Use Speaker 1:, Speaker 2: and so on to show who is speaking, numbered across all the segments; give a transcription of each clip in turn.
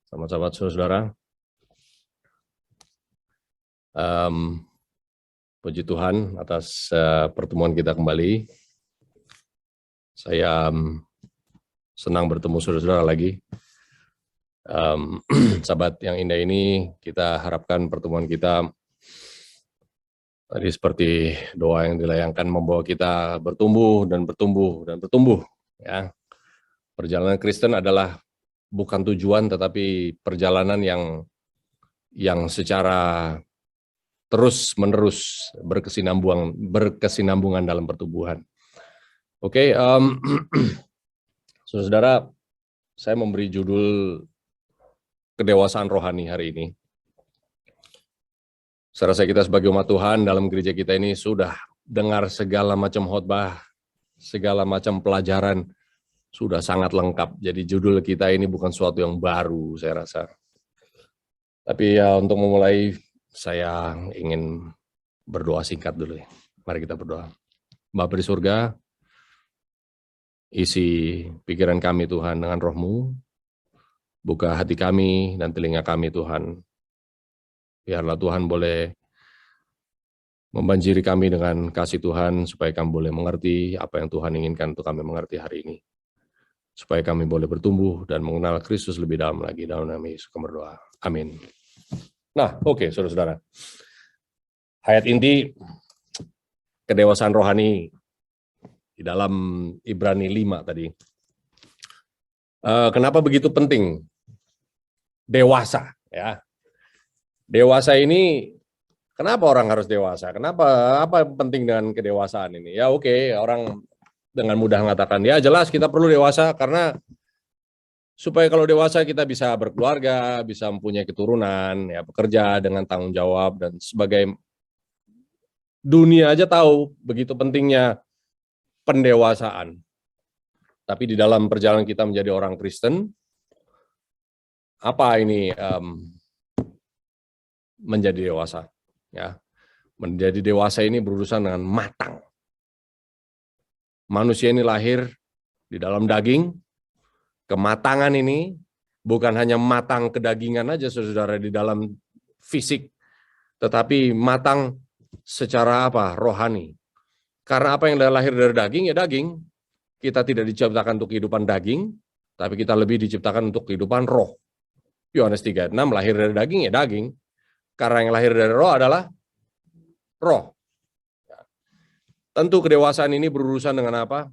Speaker 1: Sahabat-sahabat saudara, puji Tuhan atas pertemuan kita kembali. Saya senang bertemu saudara-saudara lagi. Sahabat yang indah ini, kita harapkan pertemuan kita tadi seperti doa yang dilayangkan membawa kita bertumbuh dan bertumbuh dan bertumbuh. Ya, perjalanan Kristen adalah bukan tujuan, tetapi perjalanan yang secara terus-menerus berkesinambungan dalam pertumbuhan. Oke, saudara, saya memberi judul kedewasaan rohani hari ini. Saya rasa kita sebagai umat Tuhan dalam gereja kita ini sudah dengar segala macam khotbah, segala macam pelajaran, sudah sangat lengkap. Jadi judul kita ini bukan suatu yang baru, saya rasa. Tapi ya untuk memulai, saya ingin berdoa singkat dulu ya. Mari kita berdoa. Bapa di surga, isi pikiran kami Tuhan dengan roh-Mu, buka hati kami dan telinga kami Tuhan. Biarlah Tuhan boleh membanjiri kami dengan kasih Tuhan, supaya kami boleh mengerti apa yang Tuhan inginkan untuk kami mengerti hari ini. Supaya kami boleh bertumbuh dan mengenal Kristus lebih dalam lagi. Dalam nama Yesus kami berdoa. Amin. Nah, oke, saudara-saudara. Ayat inti kedewasaan rohani di dalam Ibrani 5 tadi. Kenapa begitu penting? Dewasa, ya. Dewasa ini, kenapa orang harus dewasa? Apa penting dengan kedewasaan ini? Ya oke, orang dengan mudah mengatakan, ya jelas kita perlu dewasa karena supaya kalau dewasa kita bisa berkeluarga, bisa mempunyai keturunan, ya bekerja dengan tanggung jawab dan sebagai dunia aja tahu begitu pentingnya pendewasaan. Tapi di dalam perjalanan kita menjadi orang Kristen, apa ini menjadi dewasa? Ya, menjadi dewasa ini berurusan dengan matang. Manusia ini lahir di dalam daging. Kematangan ini bukan hanya matang kedagingan aja, saudara, di dalam fisik, tetapi matang secara apa? Rohani. Karena apa yang lahir dari daging, ya daging. Kita tidak diciptakan untuk kehidupan daging, tapi kita lebih diciptakan untuk kehidupan roh. Yohanes 3:6, lahir dari daging, ya daging. Karena yang lahir dari roh adalah roh. Tentu kedewasaan ini berurusan dengan apa?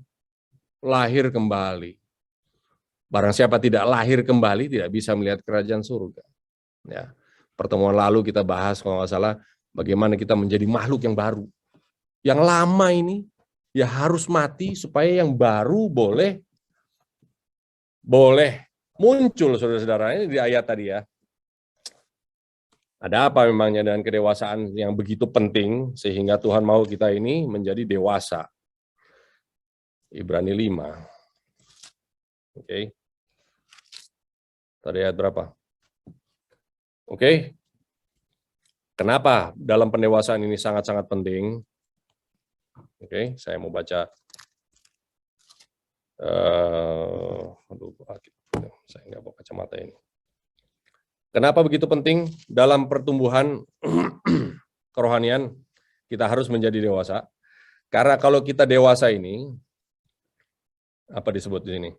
Speaker 1: Lahir kembali. Barang siapa tidak lahir kembali, tidak bisa melihat kerajaan surga. Ya, pertemuan lalu kita bahas, kalau nggak salah, bagaimana kita menjadi makhluk yang baru. Yang lama ini, ya harus mati, supaya yang baru boleh muncul, saudara-saudara. Ini di ayat tadi ya. Ada apa memangnya dengan kedewasaan yang begitu penting, sehingga Tuhan mau kita ini menjadi dewasa. Ibrani 5. Oke. Tadi ayat berapa? Oke. Kenapa dalam pendewasaan ini sangat-sangat penting? Oke, saya mau baca. Saya nggak bawa kacamata ini. Kenapa begitu penting dalam pertumbuhan kerohanian kita harus menjadi dewasa? Karena kalau kita dewasa ini, apa disebut di sini?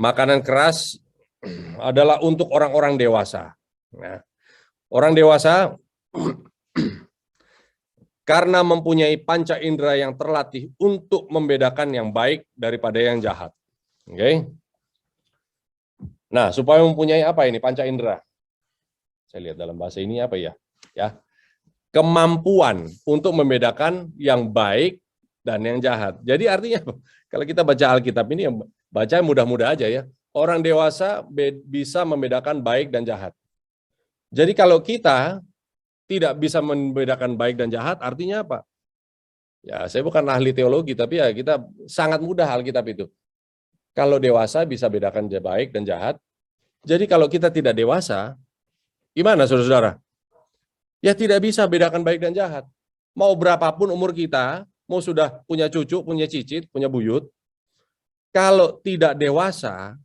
Speaker 1: Makanan keras adalah untuk orang-orang dewasa. Nah, orang dewasa karena mempunyai panca indera yang terlatih untuk membedakan yang baik daripada yang jahat. Oke. Nah, supaya mempunyai apa ini panca indera? Saya lihat dalam bahasa ini apa ya? Ya. Kemampuan untuk membedakan yang baik dan yang jahat. Jadi artinya kalau kita baca Alkitab ini, baca mudah-mudah aja ya. Orang dewasa bisa membedakan baik dan jahat. Jadi kalau kita tidak bisa membedakan baik dan jahat, artinya apa? Ya, saya bukan ahli teologi, tapi ya kita sangat mudah Alkitab itu. Kalau dewasa bisa bedakan baik dan jahat. Jadi kalau kita tidak dewasa, gimana saudara-saudara? Ya tidak bisa bedakan baik dan jahat. Mau berapapun umur kita, mau sudah punya cucu, punya cicit, punya buyut, kalau tidak dewasa,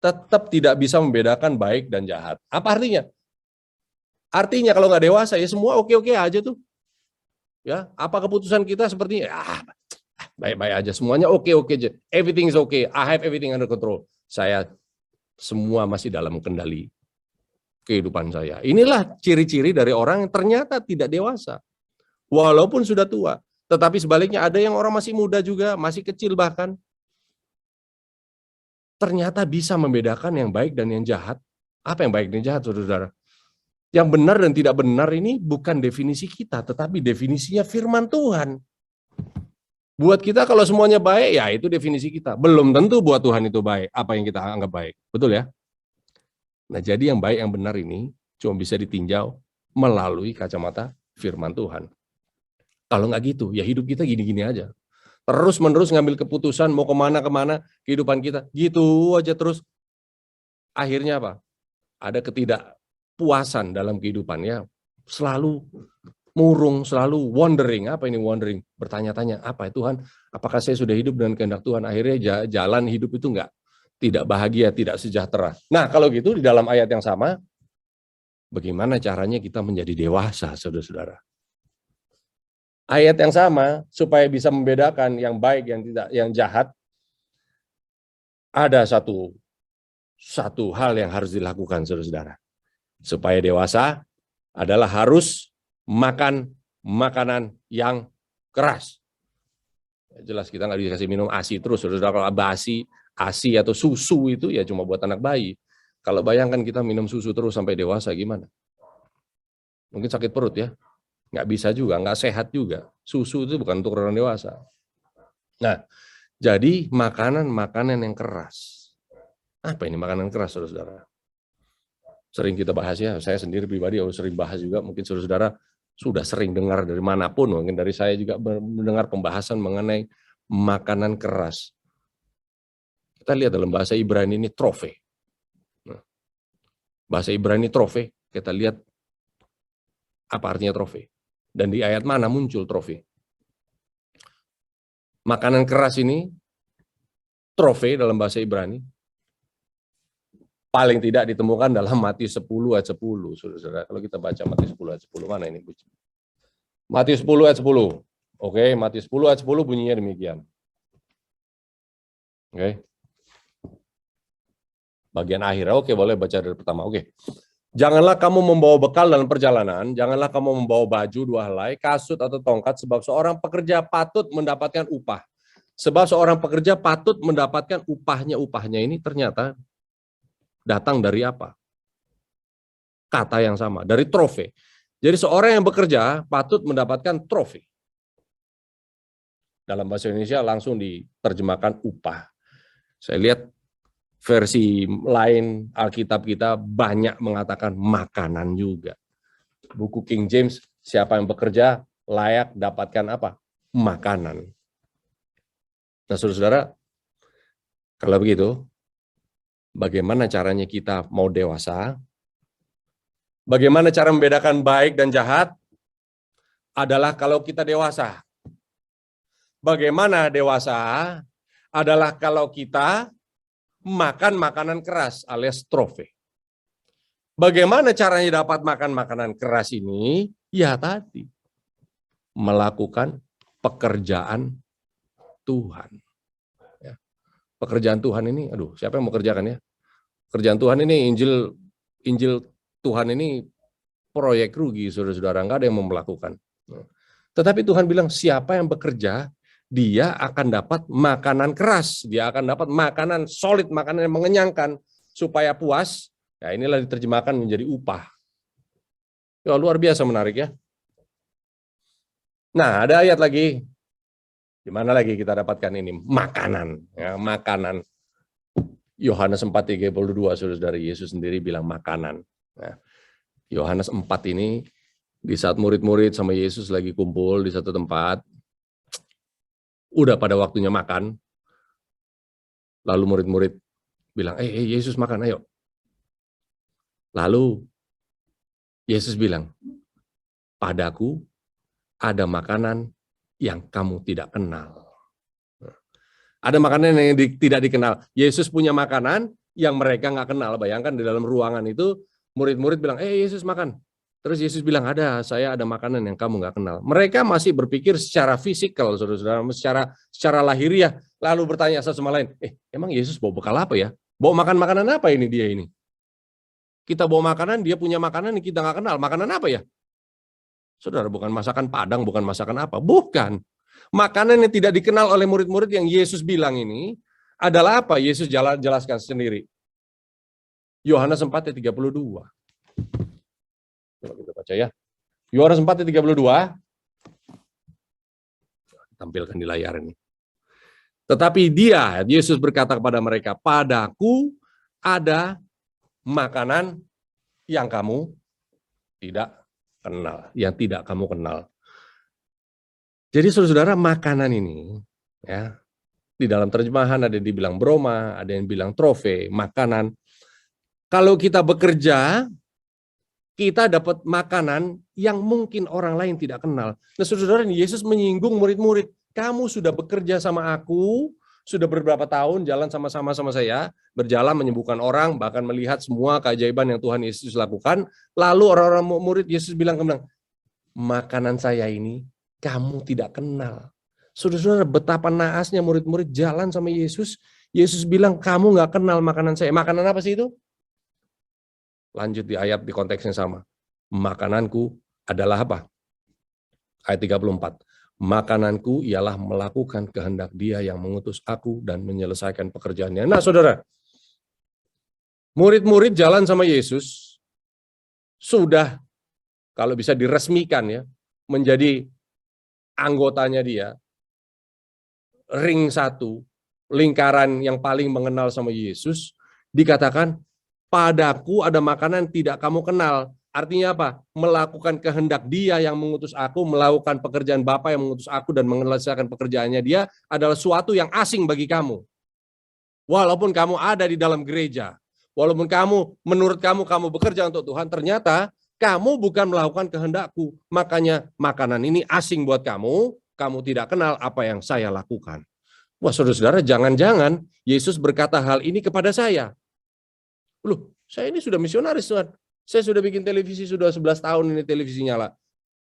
Speaker 1: tetap tidak bisa membedakan baik dan jahat. Apa artinya? Artinya kalau nggak dewasa ya semua oke-oke aja tuh. Ya, apa keputusan kita seperti baik-baik aja, semuanya oke-oke aja. Everything is okay. I have everything under control. Saya semua masih dalam kendali kehidupan saya. Inilah ciri-ciri dari orang yang ternyata tidak dewasa. Walaupun sudah tua. Tetapi sebaliknya ada yang orang masih muda juga, masih kecil bahkan. Ternyata bisa membedakan yang baik dan yang jahat. Apa yang baik dan jahat, saudara-saudara? Yang benar dan tidak benar ini bukan definisi kita, tetapi definisinya firman Tuhan. Buat kita kalau semuanya baik, ya itu definisi kita. Belum tentu buat Tuhan itu baik, apa yang kita anggap baik. Betul ya? Nah, jadi yang baik, yang benar ini cuma bisa ditinjau melalui kacamata firman Tuhan. Kalau nggak gitu, ya hidup kita gini-gini aja. Terus-menerus ngambil keputusan mau kemana-kemana kehidupan kita. Gitu aja terus. Akhirnya apa? Ada ketidakpuasan dalam kehidupan ya. Selalu murung, selalu wondering. Apa ini wondering? Bertanya-tanya, apa ya Tuhan? Apakah saya sudah hidup dengan kehendak Tuhan? Akhirnya jalan hidup itu tidak bahagia, tidak sejahtera. Nah, kalau gitu di dalam ayat yang sama, bagaimana caranya kita menjadi dewasa, saudara-saudara? Ayat yang sama, supaya bisa membedakan yang baik, yang tidak, yang jahat, ada satu hal yang harus dilakukan, saudara-saudara. Supaya dewasa adalah harus makan makanan yang keras. Jelas kita nggak dikasih minum ASI terus, saudara. Kalau ASI atau susu itu ya cuma buat anak bayi. Kalau bayangkan kita minum susu terus sampai dewasa gimana? Mungkin sakit perut ya. Nggak bisa juga, nggak sehat juga. Susu itu bukan untuk orang dewasa. Nah, jadi makanan-makanan yang keras. Apa ini makanan keras, saudara-saudara? Sering kita bahas ya, saya sendiri pribadi sering bahas juga, mungkin saudara-saudara sudah sering dengar dari manapun, mungkin dari saya juga mendengar pembahasan mengenai makanan keras. Kita lihat dalam bahasa Ibrani ini trofe. Nah, bahasa Ibrani trofe, kita lihat apa artinya trofe. Dan di ayat mana muncul trofe. Makanan keras ini, trofe dalam bahasa Ibrani, paling tidak ditemukan dalam Matius 10 ayat 10. Saudara-saudara, kalau kita baca Matius 10 ayat 10, mana ini? Matius 10 ayat 10. Oke, Matius 10 ayat 10 bunyinya demikian. Oke. Bagian akhir. Oke, boleh baca dari pertama. Oke. Janganlah kamu membawa bekal dalam perjalanan, janganlah kamu membawa baju dua helai, kasut atau tongkat, sebab seorang pekerja patut mendapatkan upah. Sebab seorang pekerja patut mendapatkan upahnya. Upahnya ini ternyata datang dari apa? Kata yang sama, dari trofe. Jadi seorang yang bekerja patut mendapatkan trofe. Dalam bahasa Indonesia langsung diterjemahkan upah. Saya lihat versi lain Alkitab kita banyak mengatakan makanan juga. Buku King James, siapa yang bekerja layak dapatkan apa? Makanan. Nah, saudara-saudara, kalau begitu, bagaimana caranya kita mau dewasa? Bagaimana cara membedakan baik dan jahat? Adalah kalau kita dewasa. Bagaimana dewasa? Adalah kalau kita makan makanan keras alias trofe. Bagaimana caranya dapat makan makanan keras ini? Ya tadi, melakukan pekerjaan Tuhan. Ya. Pekerjaan Tuhan ini, aduh, siapa yang mau kerjakan ya? Pekerjaan Tuhan ini, Injil Tuhan ini proyek rugi, saudara-saudara, nggak ada yang mau melakukan. Tetapi Tuhan bilang, siapa yang bekerja, dia akan dapat makanan keras, dia akan dapat makanan solid, makanan yang mengenyangkan, supaya puas. Ya, inilah diterjemahkan menjadi upah. Ya, luar biasa menarik ya. Nah, ada ayat lagi. Di mana lagi kita dapatkan ini? Makanan. Ya, makanan. Yohanes 4:32, saudara, Yesus sendiri bilang makanan. Nah, Yohanes 4 ini, di saat murid-murid sama Yesus lagi kumpul di satu tempat, udah pada waktunya makan, lalu murid-murid bilang, Yesus makan, ayo. Lalu Yesus bilang, padaku ada makanan yang kamu tidak kenal. Ada makanan yang tidak dikenal. Yesus punya makanan yang mereka nggak kenal. Bayangkan di dalam ruangan itu murid-murid bilang, Yesus makan. Terus Yesus bilang, saya ada makanan yang kamu nggak kenal. Mereka masih berpikir secara fisikal, saudara-saudara, secara lahiriah, lalu bertanya satu sama lain, emang Yesus bawa bekal apa ya? Bawa makan makanan apa ini dia ini? Kita bawa makanan, dia punya makanan yang kita nggak kenal. Makanan apa ya? Saudara, bukan masakan Padang, bukan masakan apa. Bukan. Makanan yang tidak dikenal oleh murid-murid yang Yesus bilang ini adalah apa? Yesus jelaskan sendiri. Yohanes 4:32. Coba kita baca ya. Yohanes 4:32. Tampilkan di layar ini. Tetapi Yesus berkata kepada mereka, padaku ada makanan yang kamu tidak kenal, yang tidak kamu kenal. Jadi saudara-saudara, makanan ini ya, di dalam terjemahan ada yang dibilang broma, ada yang bilang trofe, makanan. Kalau kita bekerja, kita dapat makanan yang mungkin orang lain tidak kenal. Nah, saudara-saudara, Yesus menyinggung murid-murid, kamu sudah bekerja sama aku, sudah beberapa tahun jalan sama-sama sama saya, berjalan menyembuhkan orang, bahkan melihat semua keajaiban yang Tuhan Yesus lakukan. Lalu orang-orang murid Yesus bilang, makanan saya ini kamu tidak kenal. Saudara-saudara, betapa naasnya murid-murid jalan sama Yesus. Yesus bilang, kamu nggak kenal makanan saya. Makanan apa sih itu? Lanjut di ayat di konteks yang sama. Makananku adalah apa? Ayat 34. Makananku ialah melakukan kehendak Dia yang mengutus aku dan menyelesaikan pekerjaannya. Nah, saudara, murid-murid jalan sama Yesus sudah, kalau bisa diresmikan ya, menjadi anggotanya dia, ring satu, lingkaran yang paling mengenal sama Yesus, dikatakan, padaku ada makanan tidak kamu kenal. Artinya apa? Melakukan kehendak Dia yang mengutus aku, melakukan pekerjaan Bapa yang mengutus aku dan menyelesaikan pekerjaannya Dia adalah suatu yang asing bagi kamu. Walaupun kamu ada di dalam gereja, walaupun menurut kamu bekerja untuk Tuhan, ternyata kamu bukan melakukan kehendakku. Makanya makanan ini asing buat kamu tidak kenal apa yang saya lakukan. Wah, saudara-saudara, jangan-jangan Yesus berkata hal ini kepada saya. Loh, saya ini sudah misionaris, Tuhan. Saya sudah bikin televisi, sudah 11 tahun ini televisi nyala.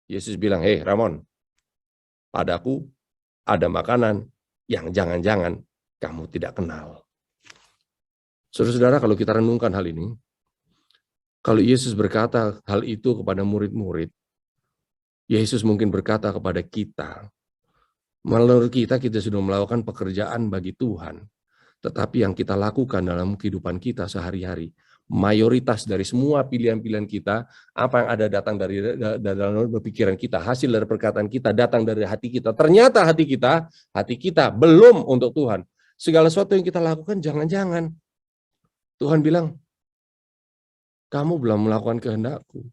Speaker 1: Yesus bilang, Ramon, padaku ada makanan yang jangan-jangan kamu tidak kenal. Saudara-saudara, kalau kita renungkan hal ini, kalau Yesus berkata hal itu kepada murid-murid, Yesus mungkin berkata kepada kita, menurut kita sudah melakukan pekerjaan bagi Tuhan, tetapi yang kita lakukan dalam kehidupan kita sehari-hari, mayoritas dari semua pilihan-pilihan kita, apa yang ada datang dari dalam pikiran kita, hasil dari perkataan kita, datang dari hati kita. Ternyata hati kita belum untuk Tuhan. Segala sesuatu yang kita lakukan, jangan-jangan Tuhan bilang, kamu belum melakukan kehendakku.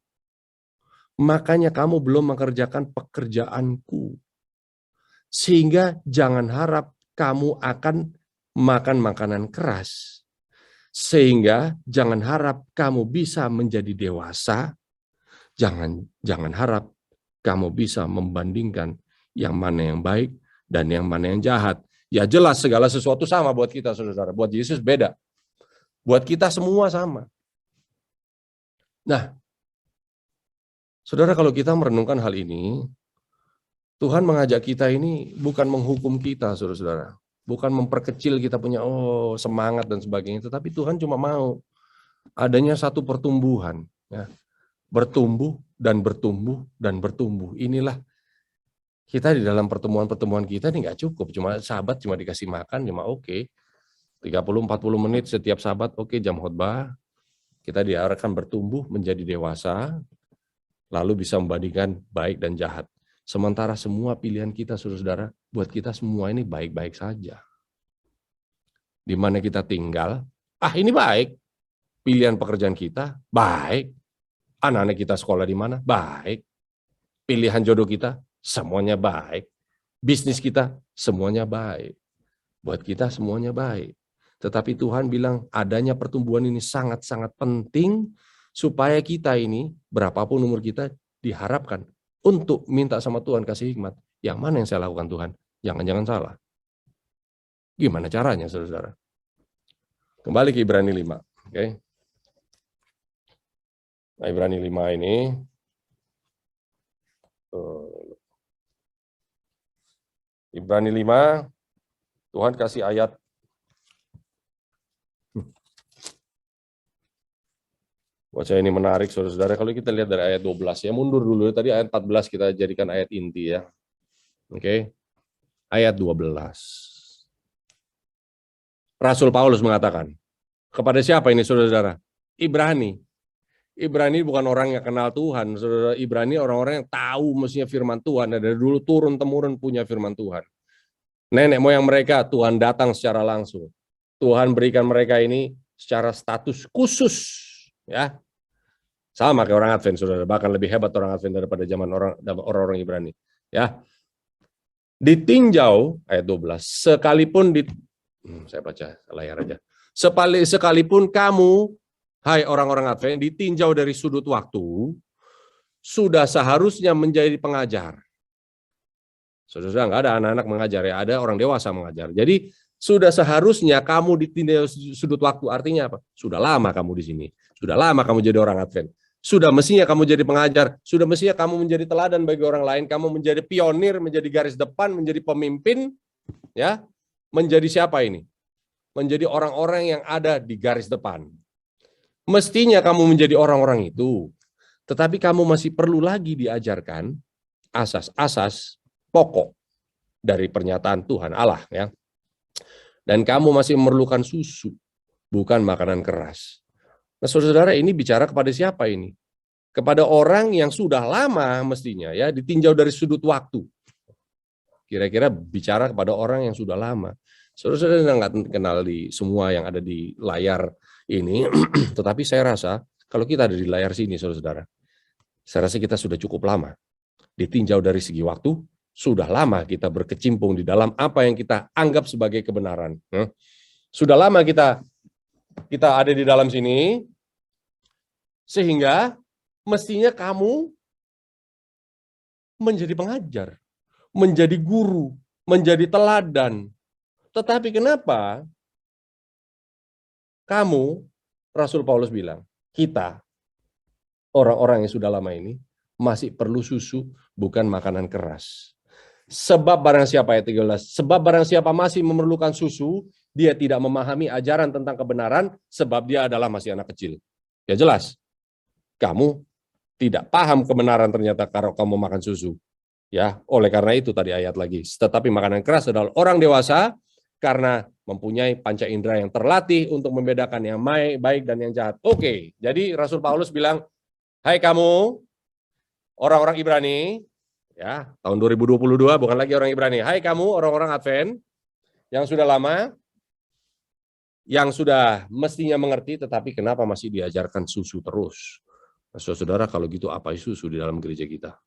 Speaker 1: Makanya kamu belum mengerjakan pekerjaanku. Sehingga jangan harap kamu akan makan makanan keras. Sehingga jangan harap kamu bisa menjadi dewasa. Jangan harap kamu bisa membandingkan yang mana yang baik dan yang mana yang jahat. Ya jelas segala sesuatu sama buat kita, saudara. Buat Yesus beda. Buat kita semua sama. Nah, saudara, kalau kita merenungkan hal ini, Tuhan mengajak kita ini bukan menghukum kita, saudara-saudara. Bukan memperkecil kita punya semangat dan sebagainya, tetapi Tuhan cuma mau adanya satu pertumbuhan, ya. Bertumbuh dan bertumbuh dan bertumbuh. Inilah kita di dalam pertemuan-pertemuan kita ini nggak cukup, cuma sahabat cuma dikasih makan, cuma oke. 30-40 menit setiap sahabat, oke, jam khotbah. Kita diarahkan bertumbuh menjadi dewasa, lalu bisa membandingkan baik dan jahat. Sementara semua pilihan kita, saudara-saudara, buat kita semua ini baik-baik saja. Di mana kita tinggal, ini baik. Pilihan pekerjaan kita, baik. Anak-anak kita sekolah di mana, baik. Pilihan jodoh kita, semuanya baik. Bisnis kita, semuanya baik. Buat kita semuanya baik. Tetapi Tuhan bilang adanya pertumbuhan ini sangat-sangat penting supaya kita ini, berapapun umur kita, diharapkan untuk minta sama Tuhan kasih hikmat. Yang mana yang saya lakukan Tuhan? Jangan-jangan salah. Gimana caranya, saudara? Kembali ke Ibrani 5. Oke. Nah, Ibrani 5 ini Ibrani 5, Tuhan kasih ayat. Buat saya ini menarik, saudara-saudara. Kalau kita lihat dari ayat 12, ya mundur dulu. Tadi ayat 14 kita jadikan ayat inti ya. Oke. Ayat 12. Rasul Paulus mengatakan, kepada siapa ini saudara-saudara? Ibrani. Ibrani bukan orang yang kenal Tuhan. Saudara, Ibrani orang-orang yang tahu mestinya firman Tuhan. Dari dulu turun-temurun punya firman Tuhan. Nenek moyang mereka, Tuhan datang secara langsung. Tuhan berikan mereka ini secara status khusus. Ya, sama kayak orang Advent, saudara. Bahkan lebih hebat orang Advent daripada zaman orang-orang Ibrani. Ya, ditinjau ayat 12. Sekalipun saya baca layar aja. Sekalipun kamu, hai orang-orang Advent, ditinjau dari sudut waktu, sudah seharusnya menjadi pengajar. Saudara, nggak ada anak-anak mengajar ya, ada orang dewasa mengajar. Jadi sudah seharusnya kamu ditinjau sudut waktu, artinya apa? Sudah lama kamu di sini, sudah lama kamu jadi orang Advent. Sudah mestinya kamu jadi pengajar, sudah mestinya kamu menjadi teladan bagi orang lain, kamu menjadi pionir, menjadi garis depan, menjadi pemimpin, ya. Menjadi siapa ini? Menjadi orang-orang yang ada di garis depan. Mestinya kamu menjadi orang-orang itu, tetapi kamu masih perlu lagi diajarkan asas-asas pokok dari pernyataan Tuhan Allah, ya. Dan kamu masih memerlukan susu, bukan makanan keras. Nah, saudara-saudara, ini bicara kepada siapa ini? Kepada orang yang sudah lama mestinya ya ditinjau dari sudut waktu. Kira-kira bicara kepada orang yang sudah lama. Saudara-saudara nggak kenal di semua yang ada di layar ini, tetapi saya rasa kalau kita ada di layar sini, saudara-saudara, saya rasa kita sudah cukup lama. Ditinjau dari segi waktu, sudah lama kita berkecimpung di dalam apa yang kita anggap sebagai kebenaran. Sudah lama kita ada di dalam sini, sehingga mestinya kamu menjadi pengajar, menjadi guru, menjadi teladan. Tetapi kenapa kamu, Rasul Paulus bilang, kita, orang-orang yang sudah lama ini, masih perlu susu, bukan makanan keras. Sebab barang siapa, ayat 13, sebab barang siapa masih memerlukan susu, dia tidak memahami ajaran tentang kebenaran, sebab dia adalah masih anak kecil. Ya jelas, kamu tidak paham kebenaran ternyata kalau kamu makan susu. Ya, oleh karena itu tadi ayat lagi, tetapi makanan keras adalah orang dewasa, karena mempunyai panca indera yang terlatih untuk membedakan yang baik dan yang jahat. Oke, jadi Rasul Paulus bilang, hai kamu, orang-orang Ibrani, ya tahun 2022 bukan lagi orang Ibrani. Hai kamu, orang-orang Advent, yang sudah lama, yang sudah mestinya mengerti, tetapi kenapa masih diajarkan susu terus? Nah, saudara, kalau gitu apa susu di dalam gereja kita?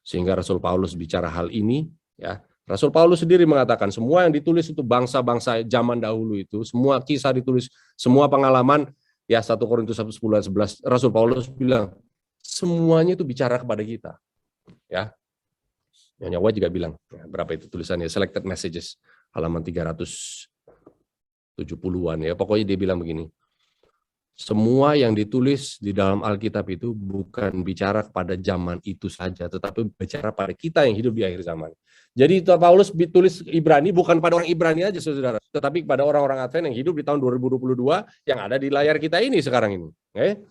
Speaker 1: Sehingga Rasul Paulus bicara hal ini, ya. Rasul Paulus sendiri mengatakan semua yang ditulis itu bangsa-bangsa zaman dahulu itu, semua kisah ditulis, semua pengalaman, ya 1 Korintus 10 ayat 11, Rasul Paulus bilang semuanya itu bicara kepada kita. Ya. Nyonya Wah juga bilang, ya, berapa itu tulisannya, selected messages, halaman 370-an ya. Pokoknya dia bilang begini, semua yang ditulis di dalam Alkitab itu bukan bicara kepada zaman itu saja, tetapi bicara pada kita yang hidup di akhir zaman. Jadi Paulus tulis Ibrani bukan pada orang Ibrani aja, saudara, tetapi kepada orang-orang Advent yang hidup di tahun 2022 yang ada di layar kita ini sekarang ini. Okay?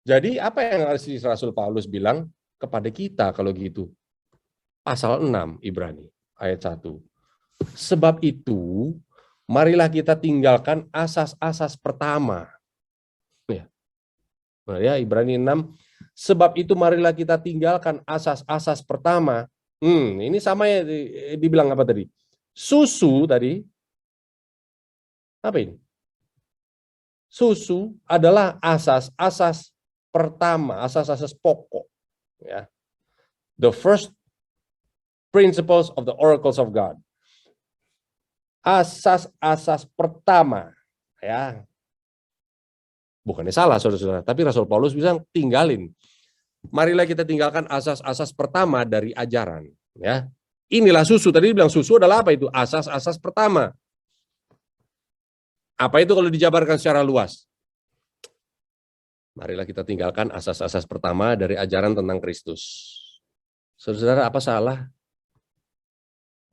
Speaker 1: Jadi apa yang Rasul Paulus bilang kepada kita kalau gitu? Pasal 6 Ibrani ayat 1. Sebab itu, marilah kita tinggalkan asas-asas pertama. Ya, Ibrani 6. Sebab itu marilah kita tinggalkan asas-asas pertama. Ini sama ya dibilang apa tadi? Susu tadi. Apa ini? Susu adalah asas-asas pertama, asas-asas pokok. Ya. The first principles of the oracles of God. Asas-asas pertama. Ya. Bukannya salah, saudara-saudara. Tapi Rasul Paulus bilang tinggalin. Marilah kita tinggalkan asas-asas pertama dari ajaran. Ya, inilah susu. Tadi bilang susu adalah apa itu? Asas-asas pertama. Apa itu kalau dijabarkan secara luas? Marilah kita tinggalkan asas-asas pertama dari ajaran tentang Kristus. Saudara, apa salah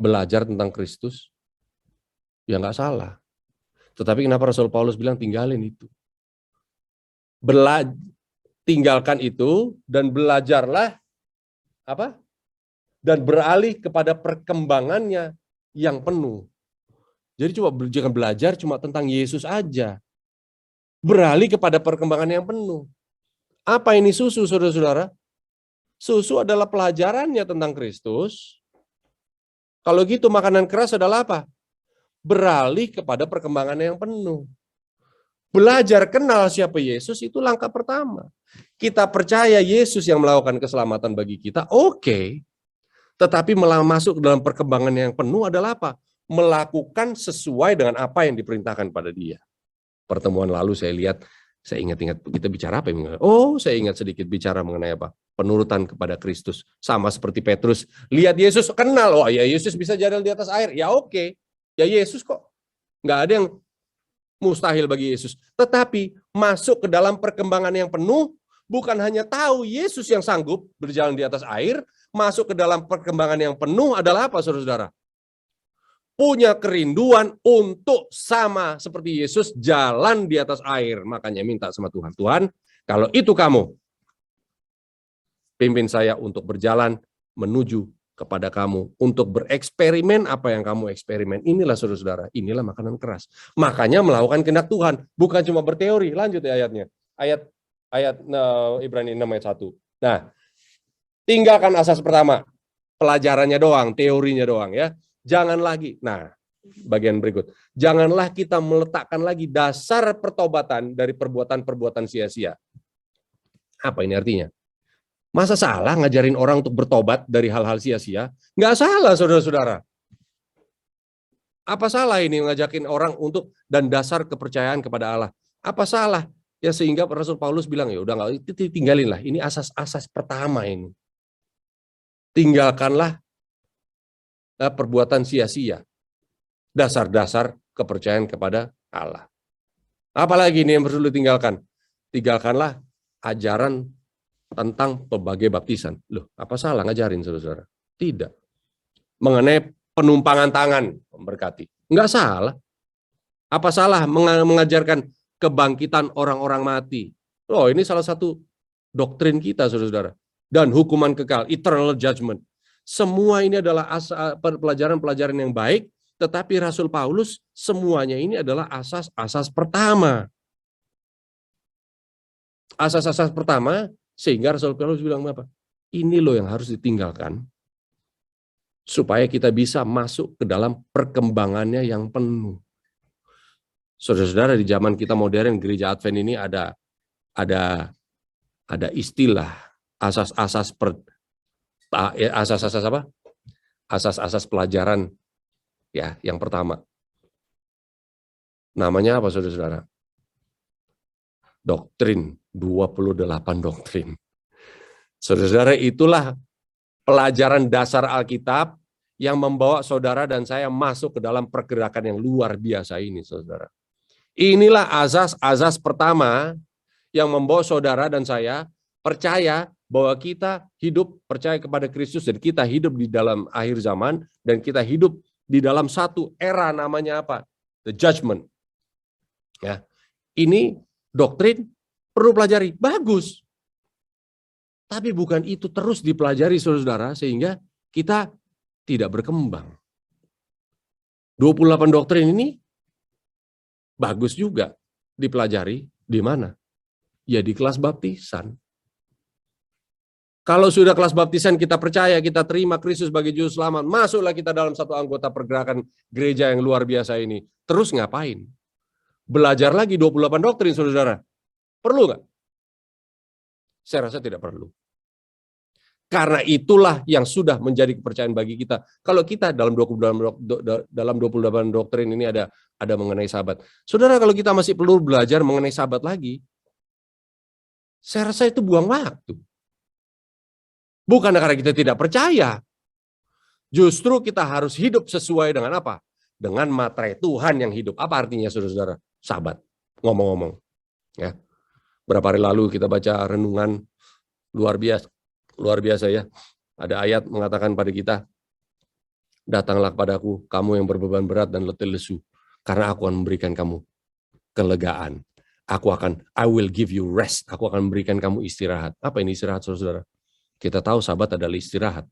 Speaker 1: belajar tentang Kristus? Ya nggak salah. Tetapi kenapa Rasul Paulus bilang tinggalin itu? Tinggalkan itu dan belajarlah apa? Dan beralih kepada perkembangannya yang penuh. Jadi jangan belajar cuma tentang Yesus aja. Beralih kepada perkembangan yang penuh. Apa ini susu, saudara-saudara? Susu adalah pelajarannya tentang Kristus. Kalau gitu makanan keras adalah apa? Beralih kepada perkembangan yang penuh. Belajar kenal siapa Yesus itu langkah pertama. Kita percaya Yesus yang melakukan keselamatan bagi kita, oke. Tetapi masuk ke dalam perkembangan yang penuh adalah apa? Melakukan sesuai dengan apa yang diperintahkan pada dia. Pertemuan lalu saya ingat-ingat kita bicara apa? Saya ingat sedikit bicara mengenai apa? Penurutan kepada Kristus. Sama seperti Petrus, lihat Yesus, kenal. Oh ya, Yesus bisa jalan di atas air. Ya oke. Ya Yesus kok. Nggak ada yang mustahil bagi Yesus. Tetapi masuk ke dalam perkembangan yang penuh, bukan hanya tahu Yesus yang sanggup berjalan di atas air, masuk ke dalam perkembangan yang penuh adalah apa, saudara-saudara? Punya kerinduan untuk sama seperti Yesus jalan di atas air. Makanya minta sama Tuhan, Tuhan, kalau itu kamu, pimpin saya untuk berjalan menuju kepada kamu, untuk bereksperimen apa yang kamu eksperimen. Inilah saudara-saudara, inilah makanan keras. Makanya melakukan kehendak Tuhan, bukan cuma berteori. Lanjut ya ayatnya. Ayat Ibrani 6 ayat 1. Nah, tinggalkan asas pertama, pelajarannya doang, teorinya doang ya. Jangan lagi, nah bagian berikut, janganlah kita meletakkan lagi dasar pertobatan dari perbuatan-perbuatan sia-sia. Apa ini artinya? Masa salah ngajarin orang untuk bertobat dari hal-hal sia-sia? Nggak salah, saudara-saudara. Apa salah ini ngajakin orang untuk dan dasar kepercayaan kepada Allah? Apa salah? Ya sehingga Rasul Paulus bilang, ya udah nggak, tinggalin lah. Ini asas-asas pertama ini. Tinggalkanlah perbuatan sia-sia, dasar-dasar kepercayaan kepada Allah. Apalagi ini yang perlu ditinggalkan? Tinggalkanlah ajaran tentang pelbagai baptisan. Loh, apa salah ngajarin, saudara-saudara? Tidak. Mengenai penumpangan tangan, memberkati. Enggak salah. Apa salah mengajarkan kebangkitan orang-orang mati? Oh, ini salah satu doktrin kita, saudara-saudara. Dan hukuman kekal, eternal judgment. Semua ini adalah pelajaran-pelajaran yang baik, tetapi Rasul Paulus semuanya ini adalah asas-asas pertama. Asas-asas pertama, sehingga Rasul Paulus bilang apa? Ini loh yang harus ditinggalkan, supaya kita bisa masuk ke dalam perkembangannya yang penuh. Saudara-saudara, di zaman kita modern, gereja Advent ini ada istilah asas-asas apa? Asas-asas pelajaran ya, yang pertama. Namanya apa, saudara-saudara? Doktrin, 28 doktrin. Saudara-saudara, itulah pelajaran dasar Alkitab yang membawa saudara dan saya masuk ke dalam pergerakan yang luar biasa ini, saudara. Inilah asas-asas pertama yang membawa saudara dan saya percaya bahwa kita hidup percaya kepada Kristus dan kita hidup di dalam akhir zaman dan kita hidup di dalam satu era namanya apa? The judgment. Ya. Ini doktrin perlu pelajari, bagus. Tapi bukan itu terus dipelajari, saudara-saudara, sehingga kita tidak berkembang. 28 doktrin ini bagus juga dipelajari di mana? Ya di kelas baptisan. Kalau sudah kelas baptisan kita percaya, kita terima Kristus sebagai juru selamat, masuklah kita dalam satu anggota pergerakan gereja yang luar biasa ini. Terus ngapain? Belajar lagi 28 doktrin, saudara. Perlu nggak? Saya rasa tidak perlu. Karena itulah yang sudah menjadi kepercayaan bagi kita. Kalau kita dalam 28 doktrin ini ada mengenai sabat. Saudara, kalau kita masih perlu belajar mengenai sabat lagi, saya rasa itu buang waktu. Bukan karena kita tidak percaya. Justru kita harus hidup sesuai dengan apa? Dengan materai Tuhan yang hidup. Apa artinya, saudara-saudara? Sabat. Ngomong-ngomong. Ya. Berapa hari lalu kita baca renungan luar biasa ya. Ada ayat mengatakan pada kita, datanglah kepadaku, kamu yang berbeban berat dan letih lesu, karena aku akan memberikan kamu kelegaan. I will give you rest. Aku akan memberikan kamu istirahat. Apa ini istirahat, saudara-saudara? Kita tahu sabat adalah istirahat.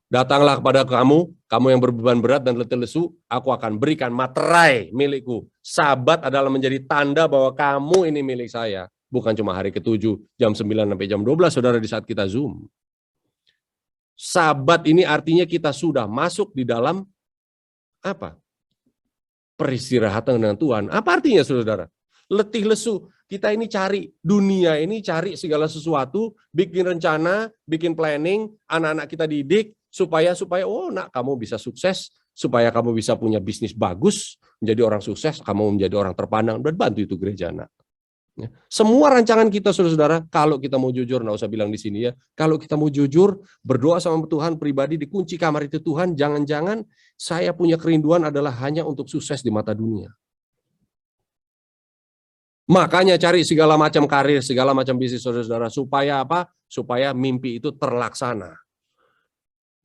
Speaker 1: Datanglah kepada kamu yang berbeban berat dan letih lesu, aku akan berikan materai milikku. Sabat adalah menjadi tanda bahwa kamu ini milik saya. Bukan cuma hari ke-7, jam 9 sampai jam 12, saudara, di saat kita Zoom. Sabat ini artinya kita sudah masuk di dalam apa? Peristirahatan dengan Tuhan. Apa artinya, saudara? Letih lesu. Kita ini cari dunia ini, cari segala sesuatu, bikin rencana, bikin planning, anak-anak kita didik, supaya oh nak, kamu bisa sukses, supaya kamu bisa punya bisnis bagus, menjadi orang sukses, kamu menjadi orang terpandang, dan bantu itu gereja, nak. Ya. Semua rancangan kita, saudara-saudara, kalau kita mau jujur, nggak usah bilang di sini ya, kalau kita mau jujur, berdoa sama Tuhan pribadi, dikunci kamar itu, Tuhan, jangan-jangan saya punya kerinduan adalah hanya untuk sukses di mata dunia. Makanya cari segala macam karir, segala macam bisnis, saudara-saudara, supaya apa? Supaya mimpi itu terlaksana.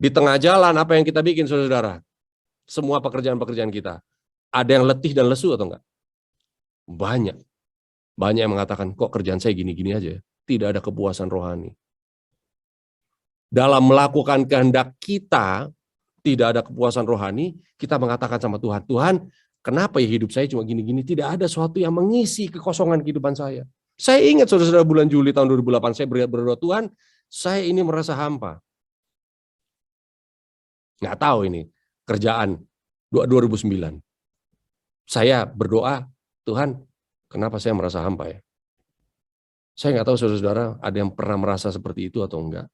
Speaker 1: Di tengah jalan, apa yang kita bikin, saudara-saudara? Semua pekerjaan-pekerjaan kita. Ada yang letih dan lesu atau enggak? Banyak. Banyak yang mengatakan, kok kerjaan saya gini-gini aja? Tidak ada kepuasan rohani. Dalam melakukan kehendak kita, tidak ada kepuasan rohani, kita mengatakan sama Tuhan, Tuhan, kenapa ya hidup saya cuma gini-gini? Tidak ada sesuatu yang mengisi kekosongan kehidupan saya. Saya ingat, saudara-saudara, bulan Juli tahun 2008, saya berdoa, Tuhan, saya ini merasa hampa. Nggak tahu ini, kerjaan 2009. Saya berdoa, Tuhan, kenapa saya merasa hampa ya? Saya nggak tahu, saudara-saudara, ada yang pernah merasa seperti itu atau enggak.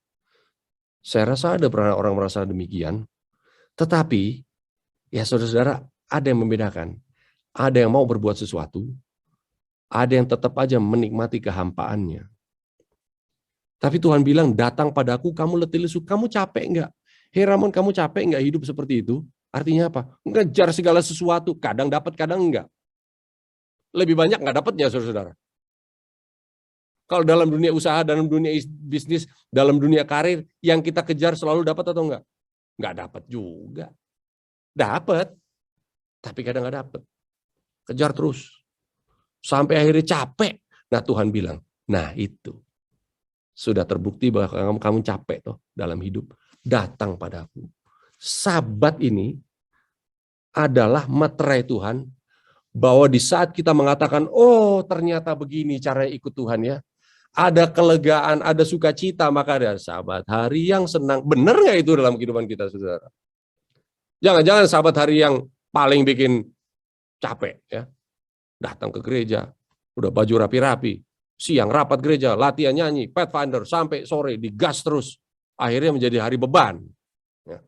Speaker 1: Saya rasa ada pernah orang merasa demikian. Tetapi, ya saudara-saudara, ada yang membedakan. Ada yang mau berbuat sesuatu, ada yang tetap aja menikmati kehampaannya. Tapi Tuhan bilang, datang padaku, kamu letih lesu, kamu capek enggak? Hei Ramon, kamu capek enggak hidup seperti itu? Artinya apa? Ngejar segala sesuatu, kadang dapat, kadang enggak. Lebih banyak enggak dapatnya, saudara-saudara. Kalau dalam dunia usaha, dalam dunia bisnis, dalam dunia karir, yang kita kejar selalu dapat atau enggak? Enggak dapat juga. Dapat, tapi kadang enggak dapat. Kejar terus. Sampai akhirnya capek. Nah, Tuhan bilang, nah itu. Sudah terbukti bahwa kamu capek toh dalam hidup. Datang padaku. Sabat ini adalah materai Tuhan, bahwa di saat kita mengatakan, oh ternyata begini cara ikut Tuhan ya, ada kelegaan, ada sukacita, maka ada sabat hari yang senang. Benar nggak itu dalam kehidupan kita, saudara? Jangan-jangan sabat hari yang paling bikin capek ya. Datang ke gereja, udah baju rapi-rapi, siang rapat gereja, latihan nyanyi, Pathfinder, sampai sore digas terus. Akhirnya menjadi hari beban. Ya.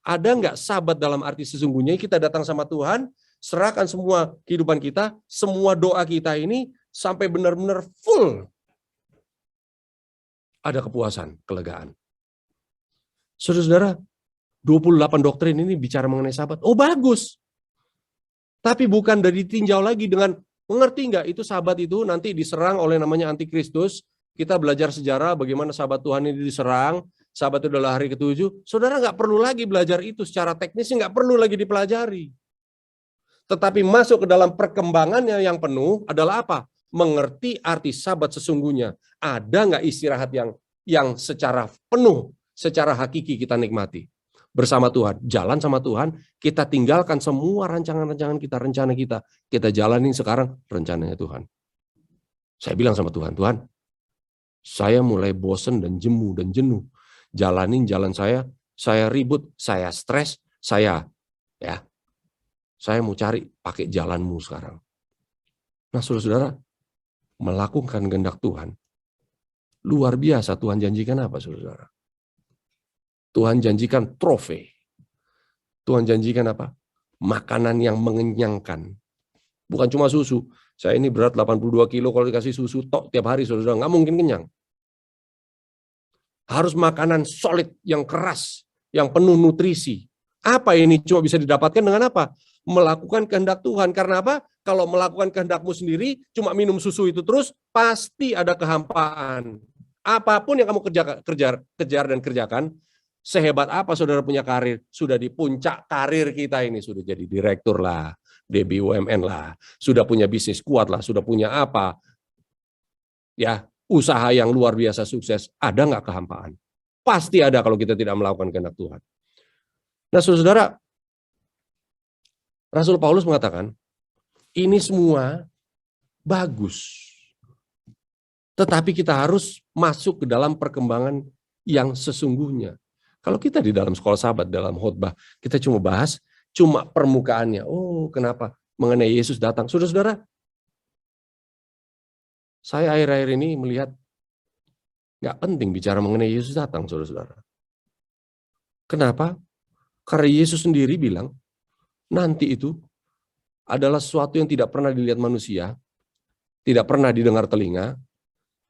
Speaker 1: Ada nggak sabat dalam arti sesungguhnya kita datang sama Tuhan, serahkan semua kehidupan kita, semua doa kita ini sampai benar-benar full. Ada kepuasan, kelegaan. Saudara-saudara, 28 doktrin ini bicara mengenai sabat. Oh bagus. Tapi bukan dari tinjau lagi dengan, mengerti nggak itu sabat itu nanti diserang oleh namanya antikristus. Kita belajar sejarah bagaimana sabat Tuhan ini diserang. Sabat itu adalah hari ke-7. Saudara nggak perlu lagi belajar itu secara teknis, nggak perlu lagi dipelajari. Tetapi masuk ke dalam perkembangannya yang penuh adalah apa? Mengerti arti sabat sesungguhnya. Ada nggak istirahat yang secara penuh, secara hakiki kita nikmati? Bersama Tuhan, jalan sama Tuhan, kita tinggalkan semua rancangan-rancangan kita, rencana kita jalanin sekarang rencananya Tuhan. Saya bilang sama Tuhan, Tuhan, saya mulai bosen dan jemu dan jenuh. Jalanin jalan saya ribut, saya stres, saya mau cari pakai jalanmu sekarang. Nah, saudara-saudara, melakukan kehendak Tuhan, luar biasa. Tuhan janjikan apa, saudara? Tuhan janjikan trofei. Tuhan janjikan apa? Makanan yang mengenyangkan. Bukan cuma susu. Saya ini berat 82 kilo, kalau dikasih susu tok tiap hari, saudara, nggak mungkin kenyang. Harus makanan solid, yang keras, yang penuh nutrisi. Apa ini cuma bisa didapatkan dengan apa? melakukan kehendak Tuhan. Karena apa? Kalau melakukan kehendakmu sendiri, cuma minum susu itu terus, pasti ada kehampaan. Apapun yang kamu kejar dan kerjakan, sehebat apa saudara punya karir, sudah di puncak karir kita ini, sudah jadi direktur lah, di BUMN lah, sudah punya bisnis kuat lah, sudah punya apa, ya usaha yang luar biasa sukses, ada nggak kehampaan? Pasti ada kalau kita tidak melakukan kehendak Tuhan. Nah, saudara, Rasul Paulus mengatakan, ini semua bagus. Tetapi kita harus masuk ke dalam perkembangan yang sesungguhnya. Kalau kita di dalam sekolah sahabat, dalam khotbah, kita cuma bahas, cuma permukaannya. Oh, kenapa? Mengenai Yesus datang. Saudara-saudara, saya akhir-akhir ini melihat nggak penting bicara mengenai Yesus datang, saudara-saudara. Kenapa? Karena Yesus sendiri bilang, nanti itu adalah sesuatu yang tidak pernah dilihat manusia, tidak pernah didengar telinga,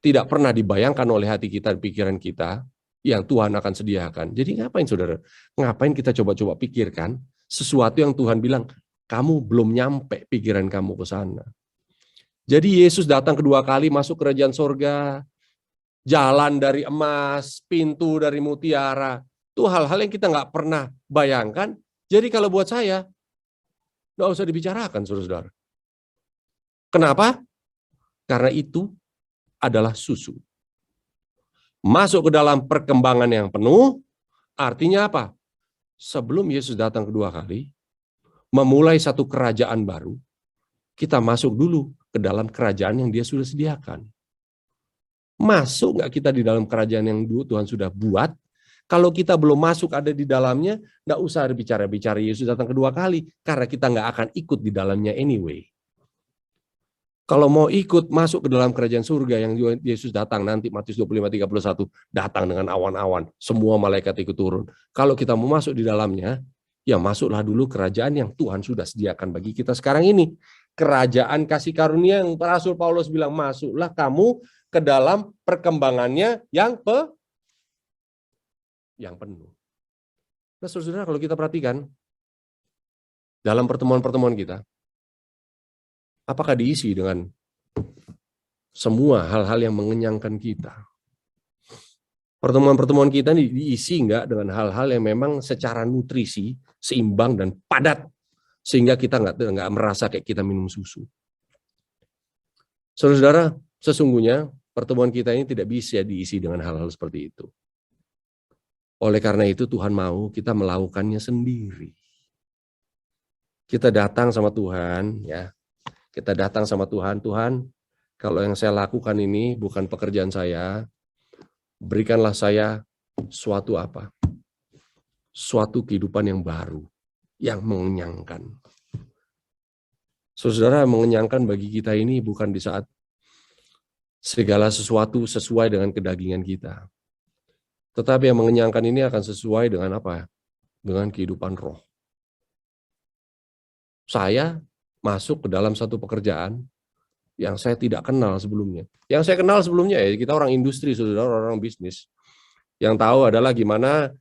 Speaker 1: tidak pernah dibayangkan oleh hati kita dan pikiran kita, yang Tuhan akan sediakan. Jadi ngapain saudara? Ngapain kita coba-coba pikirkan sesuatu yang Tuhan bilang, kamu belum nyampe pikiran kamu ke sana. Jadi Yesus datang kedua kali masuk kerajaan sorga, jalan dari emas, pintu dari mutiara. Itu hal-hal yang kita nggak pernah bayangkan. Jadi kalau buat saya, nggak usah dibicarakan, saudara-saudara. Kenapa? Karena itu adalah susu. Masuk ke dalam perkembangan yang penuh, artinya apa? Sebelum Yesus datang kedua kali, memulai satu kerajaan baru, kita masuk dulu ke dalam kerajaan yang dia sudah sediakan. Masuk nggak kita di dalam kerajaan yang dulu Tuhan sudah buat? Kalau kita belum masuk ada di dalamnya, nggak usah bicara-bicara Yesus datang kedua kali, karena kita nggak akan ikut di dalamnya anyway. Kalau mau ikut masuk ke dalam kerajaan surga yang Yesus datang nanti, Matius 25:31, datang dengan awan-awan, semua malaikat ikut turun. Kalau kita mau masuk di dalamnya, ya masuklah dulu kerajaan yang Tuhan sudah sediakan bagi kita sekarang ini. Kerajaan kasih karunia yang Rasul Paulus bilang, masuklah kamu ke dalam perkembangannya yang penuh. Nah, saudara, kalau kita perhatikan dalam pertemuan-pertemuan kita, apakah diisi dengan semua hal-hal yang mengenyangkan kita? Pertemuan-pertemuan kita diisi enggak dengan hal-hal yang memang secara nutrisi seimbang dan padat, sehingga kita nggak merasa kayak kita minum susu. Saudara-saudara, sesungguhnya pertemuan kita ini tidak bisa diisi dengan hal-hal seperti itu. Oleh karena itu Tuhan mau kita melakukannya sendiri. Kita datang sama Tuhan, ya. Kita datang sama Tuhan, Tuhan, kalau yang saya lakukan ini bukan pekerjaan saya, berikanlah saya suatu apa? Suatu kehidupan yang baru, yang mengenyangkan. Saudara, mengenyangkan bagi kita ini bukan di saat segala sesuatu sesuai dengan kedagingan kita. Tetapi yang mengenyangkan ini akan sesuai dengan apa? Dengan kehidupan roh. Saya masuk ke dalam satu pekerjaan yang saya tidak kenal sebelumnya. Yang saya kenal sebelumnya ya kita orang industri, saudara, orang bisnis. Yang tahu adalah gimana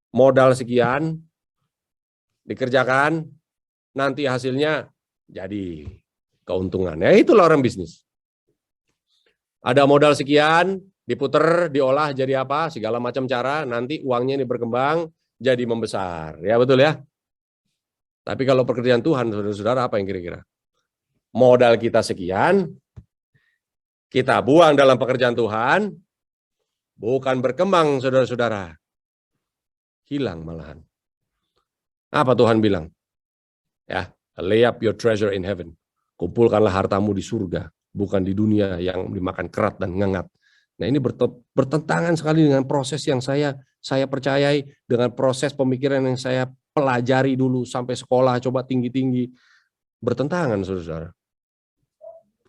Speaker 1: modal sekian dikerjakan, nanti hasilnya jadi keuntungan. Ya itulah orang bisnis. Ada modal sekian, diputer, diolah jadi apa, segala macam cara, nanti uangnya ini berkembang, jadi membesar. Ya betul ya? Tapi kalau pekerjaan Tuhan, saudara-saudara, apa yang kira-kira? Modal kita sekian, kita buang dalam pekerjaan Tuhan, bukan berkembang, saudara-saudara. Hilang malahan. Apa Tuhan bilang? Ya, lay up your treasure in heaven. Kumpulkanlah hartamu di surga, bukan di dunia yang dimakan kerat dan ngengat. Nah, ini bertentangan sekali dengan proses yang saya percayai, dengan proses pemikiran yang saya pelajari dulu sampai sekolah, coba tinggi-tinggi. Bertentangan, saudara.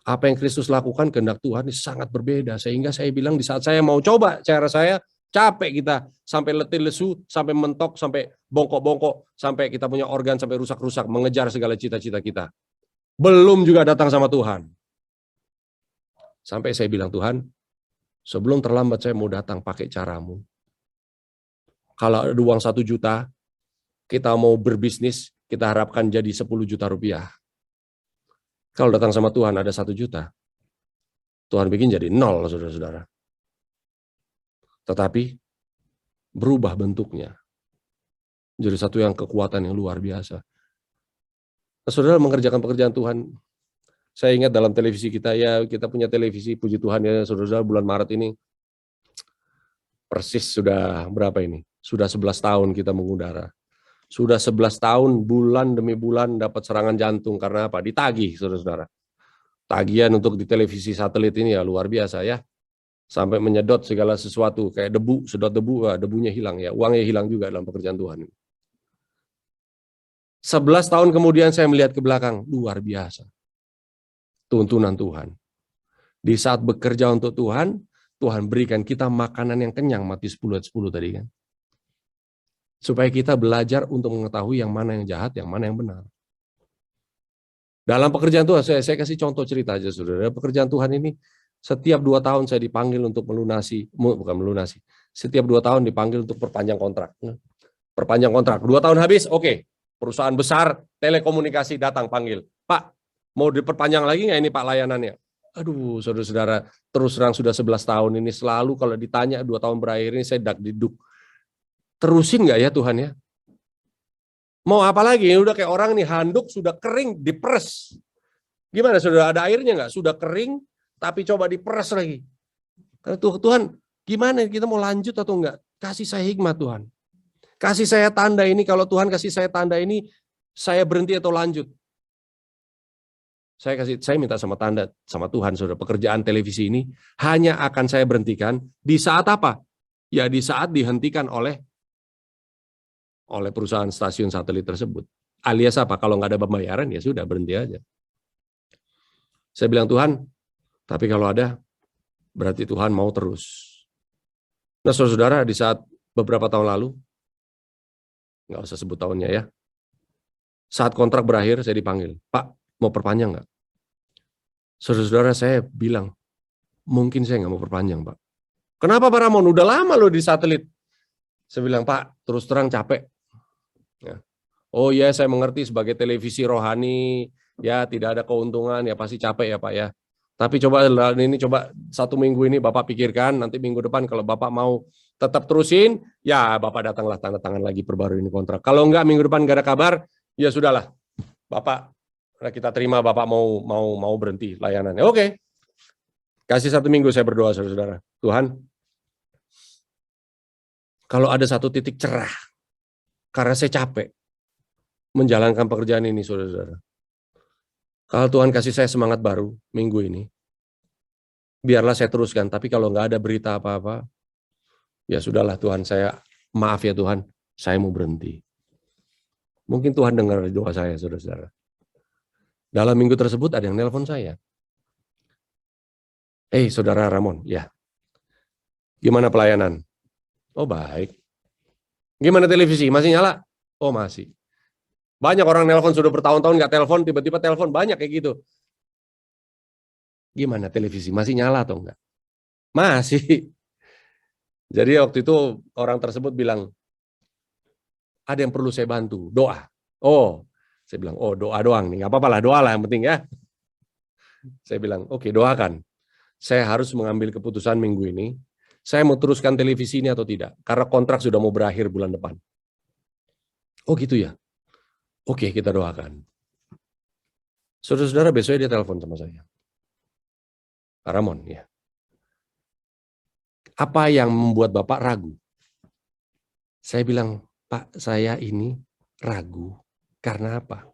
Speaker 1: Apa yang Kristus lakukan, kehendak Tuhan ini sangat berbeda. Sehingga saya bilang di saat saya mau coba cara saya, capek kita. Sampai letih lesu, sampai mentok, sampai bongkok-bongkok, sampai kita punya organ, sampai rusak-rusak, mengejar segala cita-cita kita. Belum juga datang sama Tuhan. Sampai saya bilang, Tuhan, sebelum terlambat saya mau datang pakai caramu. Kalau ada uang 1 juta, kita mau berbisnis, kita harapkan jadi 10 juta rupiah. Kalau datang sama Tuhan ada 1 juta. Tuhan bikin jadi 0, saudara-saudara. Tetapi berubah bentuknya. Jadi satu yang kekuatan yang luar biasa. Nah, saudara mengerjakan pekerjaan Tuhan. Saya ingat dalam televisi kita, ya kita punya televisi, puji Tuhan ya saudara-saudara, bulan Maret ini persis sudah berapa ini? Sudah 11 tahun kita mengudara. Sudah 11 tahun bulan demi bulan dapat serangan jantung karena apa? Ditagih, saudara-saudara. Tagihan untuk di televisi satelit ini ya luar biasa ya. Sampai menyedot segala sesuatu kayak debu, sedot debu, debunya hilang ya, uangnya hilang juga dalam pekerjaan Tuhan. 11 tahun kemudian saya melihat ke belakang, luar biasa. Tuntunan Tuhan. Di saat bekerja untuk Tuhan, Tuhan berikan kita makanan yang kenyang, Matius 10:10 tadi kan. Supaya kita belajar untuk mengetahui yang mana yang jahat, yang mana yang benar. Dalam pekerjaan Tuhan, saya kasih contoh cerita aja, saudara. Pekerjaan Tuhan ini, setiap 2 tahun saya dipanggil untuk setiap 2 tahun dipanggil untuk perpanjang kontrak. Perpanjang kontrak, 2 tahun habis, oke. Perusahaan besar, telekomunikasi datang panggil. Pak, mau diperpanjang lagi nggak ini Pak layanannya? Aduh, saudara-saudara, terus terang sudah 11 tahun ini, selalu kalau ditanya 2 tahun berakhir ini, saya dak-diduk. Terusin nggak ya Tuhan ya? Mau apa lagi? Udah kayak orang nih, handuk sudah kering, diperes. Gimana saudara, ada airnya nggak? Sudah kering, tapi coba diperes lagi. Tuhan, gimana kita mau lanjut atau enggak? Kasih saya hikmat Tuhan. Kasih saya tanda ini, kalau Tuhan kasih saya tanda ini, saya berhenti atau lanjut. Saya minta sama tanda sama Tuhan, saudara, pekerjaan televisi ini hanya akan saya berhentikan di saat apa? Ya di saat dihentikan oleh perusahaan stasiun satelit tersebut. Alias apa? Kalau nggak ada pembayaran ya sudah berhenti aja. Saya bilang Tuhan, tapi kalau ada berarti Tuhan mau terus. Nah saudara, di saat beberapa tahun lalu, nggak usah sebut tahunnya ya, saat kontrak berakhir saya dipanggil, Pak mau perpanjang nggak? Saudara-saudara saya bilang, mungkin saya nggak mau perpanjang Pak. Kenapa Pak Ramon? Udah lama loh di satelit. Saya bilang, Pak terus terang capek. Ya. Oh ya saya mengerti sebagai televisi rohani, ya tidak ada keuntungan, ya pasti capek ya Pak ya. Tapi coba 1 minggu ini Bapak pikirkan, nanti minggu depan kalau Bapak mau tetap terusin, ya Bapak datanglah tanda tangan lagi perbarui ini kontrak. Kalau enggak minggu depan enggak ada kabar, ya sudahlah. Bapak kita terima Bapak mau berhenti layanannya. Oke. Kasih 1 minggu saya berdoa saudara-saudara. Tuhan, kalau ada satu titik cerah, karena saya capek menjalankan pekerjaan ini saudara-saudara. Kalau Tuhan kasih saya semangat baru minggu ini, biarlah saya teruskan. Tapi kalau nggak ada berita apa-apa, ya sudahlah Tuhan, maaf ya Tuhan, saya mau berhenti. Mungkin Tuhan dengar doa saya, saudara-saudara. Dalam minggu tersebut ada yang nelpon saya. Saudara Ramon, ya. Gimana pelayanan? Oh baik. Gimana televisi? Masih nyala? Oh masih. Banyak orang nelpon sudah bertahun-tahun nggak telepon, tiba-tiba telepon banyak kayak gitu. Gimana televisi? Masih nyala atau enggak? Masih. Jadi waktu itu orang tersebut bilang, ada yang perlu saya bantu, doa. Oh, saya bilang, oh doa doang nih, nggak apa-apa lah, doa lah yang penting ya. Saya bilang, oke, doakan. Saya harus mengambil keputusan minggu ini, saya mau teruskan televisi ini atau tidak, karena kontrak sudah mau berakhir bulan depan. Oh gitu ya? Oke, kita doakan. Saudara-saudara, besoknya dia telepon sama saya. Pak Ramon, ya. Apa yang membuat Bapak ragu? Saya bilang, Pak, saya ini ragu. Karena apa?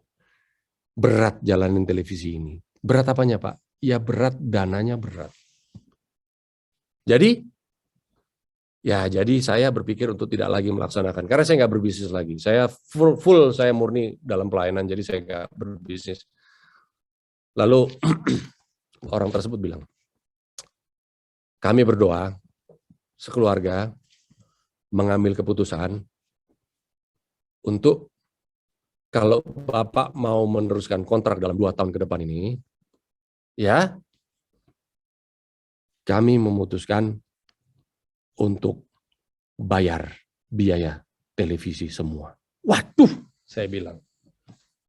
Speaker 1: Berat jalanin televisi ini. Berat apanya, Pak? Ya berat, dananya berat. Jadi saya berpikir untuk tidak lagi melaksanakan. Karena saya nggak berbisnis lagi. Saya full saya murni dalam pelayanan, jadi saya nggak berbisnis. Lalu orang tersebut bilang, kami berdoa, sekeluarga, mengambil keputusan untuk kalau Bapak mau meneruskan kontrak dalam 2 tahun ke depan ini, ya, kami memutuskan untuk bayar biaya televisi semua. Waduh, saya bilang.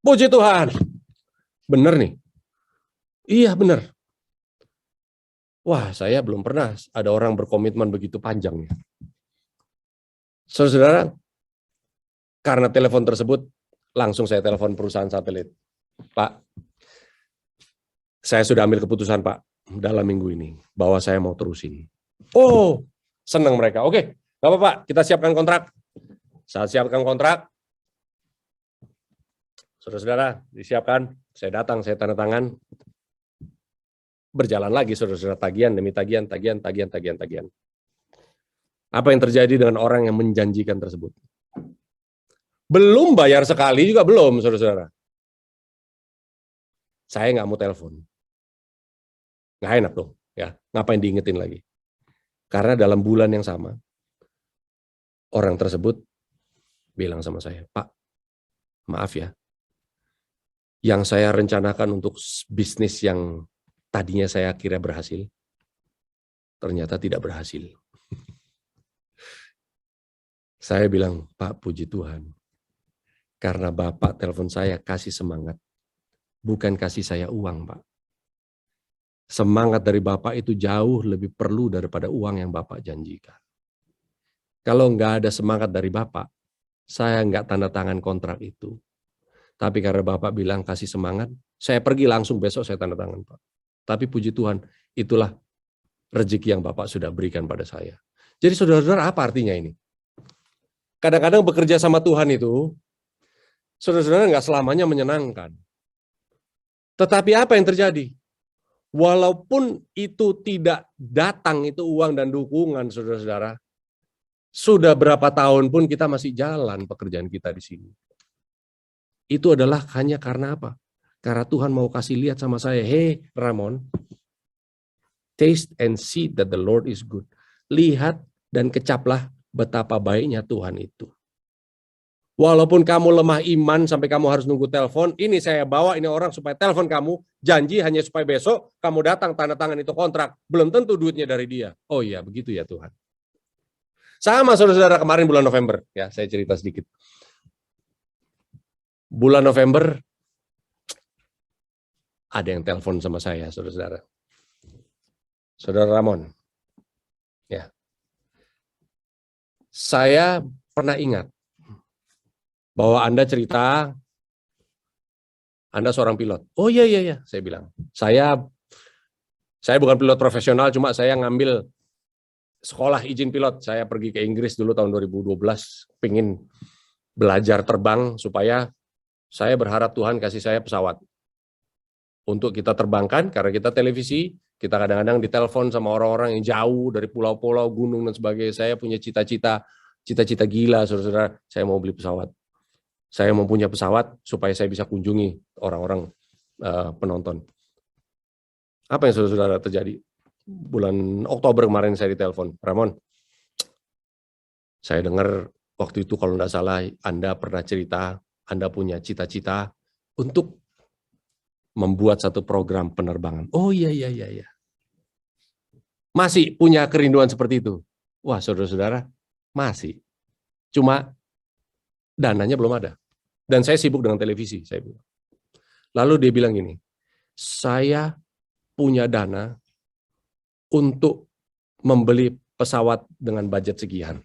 Speaker 1: Puji Tuhan. Bener nih. Iya bener. Wah, saya belum pernah ada orang berkomitmen begitu panjang. Saudara, karena telepon tersebut, langsung saya telepon perusahaan satelit. Pak, saya sudah ambil keputusan Pak, dalam minggu ini, bahwa saya mau terusin. Oh, senang mereka. Oke, nggak apa-apa, kita siapkan kontrak. Saat siapkan kontrak, saudara-saudara, disiapkan, saya datang, saya tanda tangan, berjalan lagi saudara-saudara, tagihan demi tagihan. Apa yang terjadi dengan orang yang menjanjikan tersebut? Belum bayar sekali juga belum, saudara-saudara. Saya nggak mau telepon. Nggak enak dong, ya. Ngapain diingetin lagi? Karena dalam bulan yang sama, orang tersebut bilang sama saya, Pak, maaf ya, yang saya rencanakan untuk bisnis yang tadinya saya kira berhasil, ternyata tidak berhasil. Saya bilang, Pak, puji Tuhan, karena Bapak telepon saya kasih semangat, bukan kasih saya uang, Pak. Semangat dari Bapak itu jauh lebih perlu daripada uang yang Bapak janjikan. Kalau nggak ada semangat dari Bapak, saya nggak tanda tangan kontrak itu. Tapi karena Bapak bilang kasih semangat, saya pergi langsung besok saya tanda tangan, Pak. Tapi puji Tuhan, itulah rezeki yang Bapak sudah berikan pada saya. Jadi saudara-saudara, apa artinya ini? Kadang-kadang bekerja sama Tuhan itu, saudara-saudara nggak selamanya menyenangkan. Tetapi apa yang terjadi? Walaupun itu tidak datang, itu uang dan dukungan, saudara-saudara, sudah berapa tahun pun kita masih jalan pekerjaan kita di sini. Itu adalah hanya karena apa? Karena Tuhan mau kasih lihat sama saya, hey Ramon, taste and see that the Lord is good. Lihat dan kecaplah betapa baiknya Tuhan itu. Walaupun kamu lemah iman sampai kamu harus nunggu telepon, ini saya bawa ini orang supaya telepon kamu, janji hanya supaya besok kamu datang tanda tangan itu kontrak, belum tentu duitnya dari dia. Oh iya, begitu ya Tuhan. Sama saudara-saudara kemarin bulan November, ya saya cerita sedikit. Bulan November ada yang telepon sama saya, saudara-saudara. Saudara Ramon, ya. Saya pernah ingat bahwa Anda cerita Anda seorang pilot. Oh iya, saya bilang. Saya bukan pilot profesional, cuma saya ngambil sekolah izin pilot. Saya pergi ke Inggris dulu tahun 2012, pengen belajar terbang supaya saya berharap Tuhan kasih saya pesawat untuk kita terbangkan, karena kita televisi, kita kadang-kadang ditelepon sama orang-orang yang jauh dari pulau-pulau, gunung dan sebagainya. Saya punya cita-cita gila, saudara-saudara. Saya mau beli pesawat. Saya mau punya pesawat supaya saya bisa kunjungi orang-orang penonton. Apa yang saudara-saudara terjadi? Bulan Oktober kemarin saya ditelepon, Ramon, saya dengar waktu itu kalau tidak salah Anda pernah cerita, Anda punya cita-cita untuk membuat satu program penerbangan. Oh iya. Masih punya kerinduan seperti itu? Wah, saudara-saudara, masih. Cuma dananya belum ada. Dan saya sibuk dengan televisi, saya bilang. Lalu dia bilang gini, saya punya dana untuk membeli pesawat dengan budget sekian.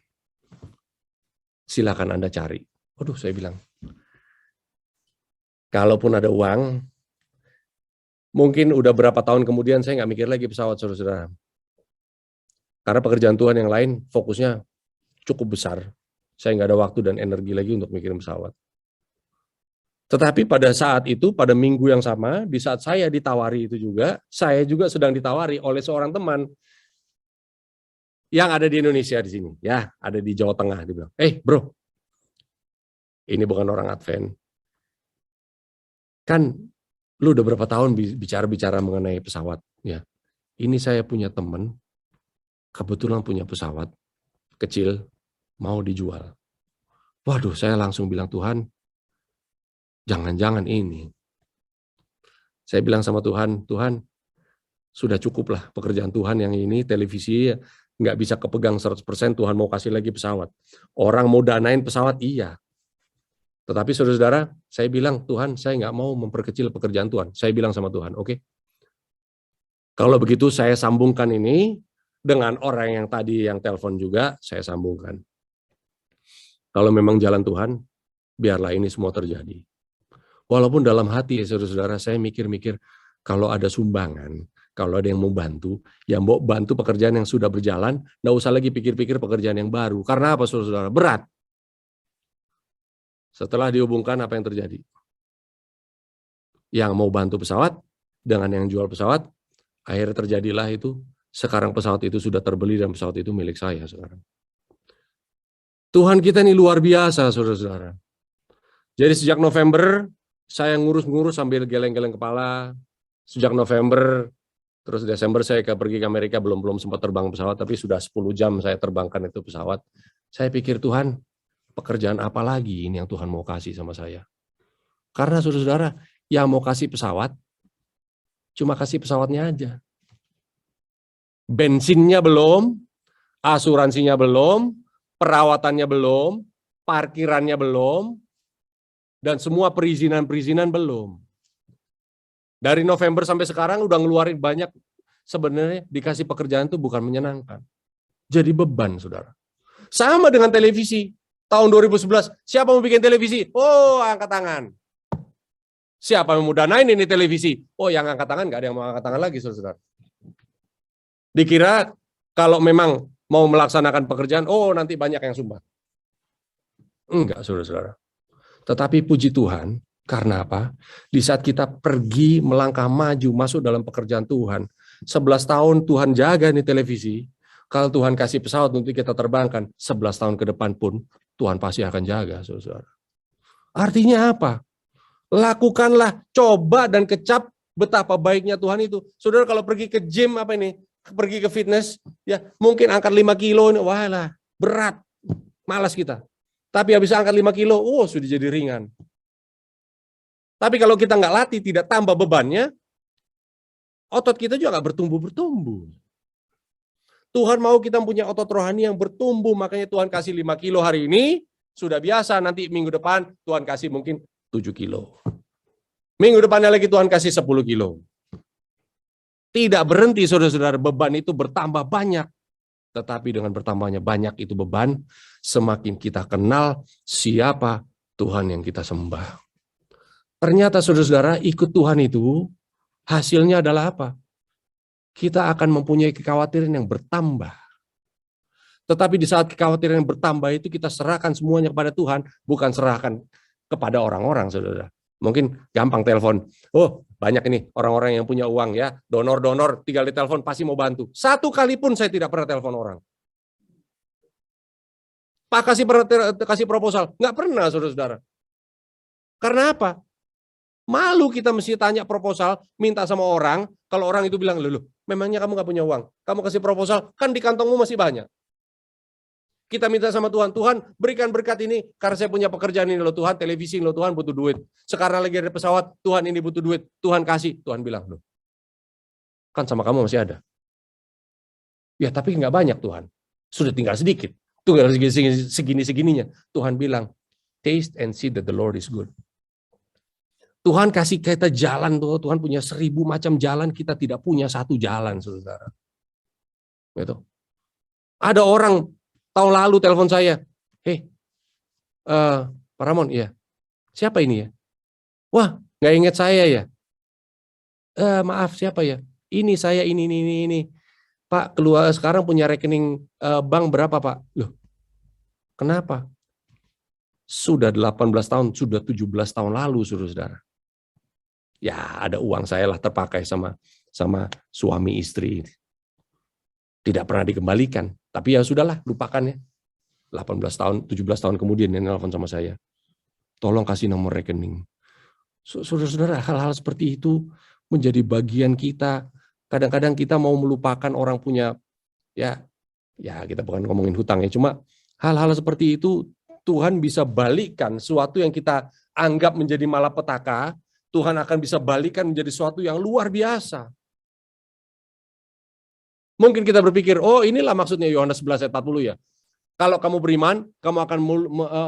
Speaker 1: Silakan Anda cari. Waduh, saya bilang, kalaupun ada uang, mungkin udah berapa tahun kemudian saya nggak mikir lagi pesawat, saudara-saudara. Karena pekerjaan Tuhan yang lain fokusnya cukup besar. Saya nggak ada waktu dan energi lagi untuk mikirin pesawat. Tetapi pada saat itu, pada minggu yang sama, di saat saya ditawari itu juga, saya juga sedang ditawari oleh seorang teman yang ada di Indonesia di sini. Ya, ada di Jawa Tengah. Dia bilang, bro, ini bukan orang Advent. Kan lu udah berapa tahun bicara-bicara mengenai pesawat. Ya, ini saya punya teman, kebetulan punya pesawat kecil, mau dijual. Waduh, saya langsung bilang, Tuhan, jangan-jangan ini. Saya bilang sama Tuhan, Tuhan, sudah cukuplah pekerjaan Tuhan yang ini, televisi nggak bisa kepegang 100%, Tuhan mau kasih lagi pesawat. Orang mau danain pesawat, iya. Tetapi saudara-saudara, saya bilang, Tuhan, saya nggak mau memperkecil pekerjaan Tuhan. Saya bilang sama Tuhan, oke. Kalau begitu saya sambungkan ini dengan orang yang tadi yang telepon juga, saya sambungkan. Kalau memang jalan Tuhan, biarlah ini semua terjadi. Walaupun dalam hati, saudara-saudara, saya mikir-mikir, kalau ada sumbangan, kalau ada yang mau bantu, yang mau bantu pekerjaan yang sudah berjalan, nggak usah lagi pikir-pikir pekerjaan yang baru. Karena apa, saudara-saudara? Berat. Setelah dihubungkan, apa yang terjadi? Yang mau bantu pesawat dengan yang jual pesawat, akhirnya terjadilah itu. Sekarang pesawat itu sudah terbeli dan pesawat itu milik saya sekarang. Tuhan kita ini luar biasa, saudara-saudara. Jadi sejak November, saya ngurus-ngurus sambil geleng-geleng kepala. Sejak November, terus Desember saya pergi ke Amerika, belum sempat terbang pesawat, tapi sudah 10 jam saya terbangkan itu pesawat. Saya pikir, Tuhan, pekerjaan apa lagi ini yang Tuhan mau kasih sama saya? Karena saudara-saudara, yang mau kasih pesawat, cuma kasih pesawatnya aja. Bensinnya belum, asuransinya belum, perawatannya belum, parkirannya belum, dan semua perizinan-perizinan belum. Dari November sampai sekarang udah ngeluarin banyak, sebenarnya dikasih pekerjaan itu bukan menyenangkan. Jadi beban, saudara. Sama dengan televisi. Tahun 2011, siapa mau bikin televisi? Oh, angkat tangan. Siapa yang mau danain ini televisi? Oh, yang angkat tangan, nggak ada yang mau angkat tangan lagi, saudara. Dikira kalau memang mau melaksanakan pekerjaan, oh nanti banyak yang sumbang. Enggak, saudara-saudara. Tetapi puji Tuhan, karena apa? Di saat kita pergi melangkah maju masuk dalam pekerjaan Tuhan, 11 tahun Tuhan jaga nih televisi, kalau Tuhan kasih pesawat untuk kita terbangkan, 11 tahun ke depan pun Tuhan pasti akan jaga, saudara. Artinya apa? Lakukanlah, coba dan kecap betapa baiknya Tuhan itu. Saudara kalau pergi ke gym apa ini? Pergi ke fitness, ya mungkin angkat 5 kilo, wah lah, berat, malas kita. Tapi habis angkat 5 kilo, oh sudah jadi ringan. Tapi kalau kita nggak latih, tidak tambah bebannya, otot kita juga nggak bertumbuh-bertumbuh. Tuhan mau kita punya otot rohani yang bertumbuh, makanya Tuhan kasih 5 kilo hari ini, sudah biasa, nanti minggu depan Tuhan kasih mungkin 7 kilo. Minggu depannya lagi Tuhan kasih 10 kilo. Tidak berhenti, saudara-saudara, beban itu bertambah banyak. Tetapi dengan bertambahnya banyak itu beban, semakin kita kenal siapa Tuhan yang kita sembah. Ternyata, saudara-saudara, ikut Tuhan itu, hasilnya adalah apa? Kita akan mempunyai kekhawatiran yang bertambah. Tetapi di saat kekhawatiran yang bertambah itu, kita serahkan semuanya kepada Tuhan, bukan serahkan kepada orang-orang, saudara. Mungkin gampang telepon. Oh, banyak ini orang-orang yang punya uang ya, donor-donor, tinggal ditelepon pasti mau bantu. Satu kali pun saya tidak pernah telepon orang. Pak kasih proposal, nggak pernah, saudara-saudara. Karena apa? Malu kita mesti tanya proposal, minta sama orang, kalau orang itu bilang, loh, memangnya kamu nggak punya uang? Kamu kasih proposal, kan di kantongmu masih banyak. Kita minta sama Tuhan, Tuhan berikan berkat ini, karena saya punya pekerjaan ini loh Tuhan, televisi loh Tuhan butuh duit. Sekarang lagi ada pesawat, Tuhan ini butuh duit, Tuhan kasih. Tuhan bilang, loh, kan sama kamu masih ada. Ya tapi nggak banyak Tuhan, sudah tinggal sedikit. Tinggal segini-segininya. Tuhan bilang, taste and see that the Lord is good. Tuhan kasih kita jalan, Tuhan punya 1000 macam jalan, kita tidak punya satu jalan, saudara. Gitu. Ada orang tahun lalu telepon saya, Pak Ramon, iya. Siapa ini ya? Wah, nggak ingat saya ya. Maaf, siapa ya? Ini saya, ini. Pak, keluar sekarang punya rekening bank berapa, Pak? Loh, kenapa? Sudah 18 tahun, sudah 17 tahun lalu, saudara. Ya, ada uang saya lah terpakai sama suami istri. Tidak pernah dikembalikan. Tapi ya sudahlah, lupakan ya. 18 tahun, 17 tahun kemudian dia nelfon sama saya. Tolong kasih nomor rekening. Saudara-saudara, hal-hal seperti itu menjadi bagian kita. Kadang-kadang kita mau melupakan orang punya, ya kita bukan ngomongin hutang ya, cuma hal-hal seperti itu Tuhan bisa balikkan sesuatu yang kita anggap menjadi malapetaka, Tuhan akan bisa balikkan menjadi sesuatu yang luar biasa. Mungkin kita berpikir, oh inilah maksudnya Yohanes 11 ayat 40 ya. Kalau kamu beriman, kamu akan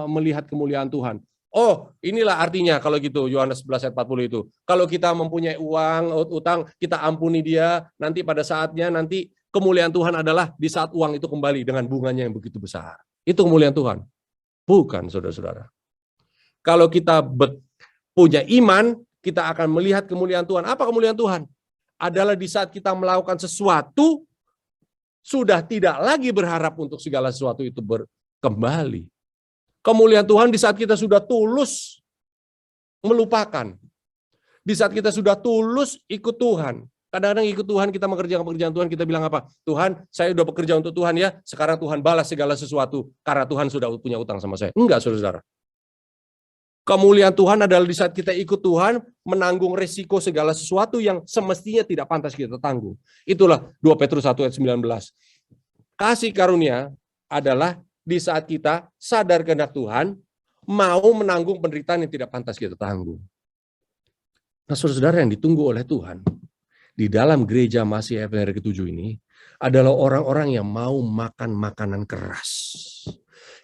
Speaker 1: melihat kemuliaan Tuhan. Oh, inilah artinya kalau gitu, Yohanes 11 ayat 40 itu. Kalau kita mempunyai uang, utang, kita ampuni dia, nanti pada saatnya, nanti kemuliaan Tuhan adalah di saat uang itu kembali dengan bunganya yang begitu besar. Itu kemuliaan Tuhan. Bukan, saudara-saudara. Kalau kita punya iman, kita akan melihat kemuliaan Tuhan. Apa kemuliaan Tuhan? Adalah di saat kita melakukan sesuatu, sudah tidak lagi berharap untuk segala sesuatu itu kembali. Kemuliaan Tuhan di saat kita sudah tulus melupakan. Di saat kita sudah tulus ikut Tuhan. Kadang-kadang ikut Tuhan, kita mengerjakan pekerjaan Tuhan, kita bilang apa? Tuhan, saya sudah bekerja untuk Tuhan ya, sekarang Tuhan balas segala sesuatu, karena Tuhan sudah punya utang sama saya. Enggak, saudara. Kemuliaan Tuhan adalah di saat kita ikut Tuhan, menanggung resiko segala sesuatu yang semestinya tidak pantas kita tanggung. Itulah 2 Petrus 1 ayat 19. Kasih karunia adalah di saat kita sadar kehendak Tuhan, mau menanggung penderitaan yang tidak pantas kita tanggung. Nah, saudara-saudara yang ditunggu oleh Tuhan, di dalam gereja Masih FNR ke-7 ini, adalah orang-orang yang mau makan makanan keras.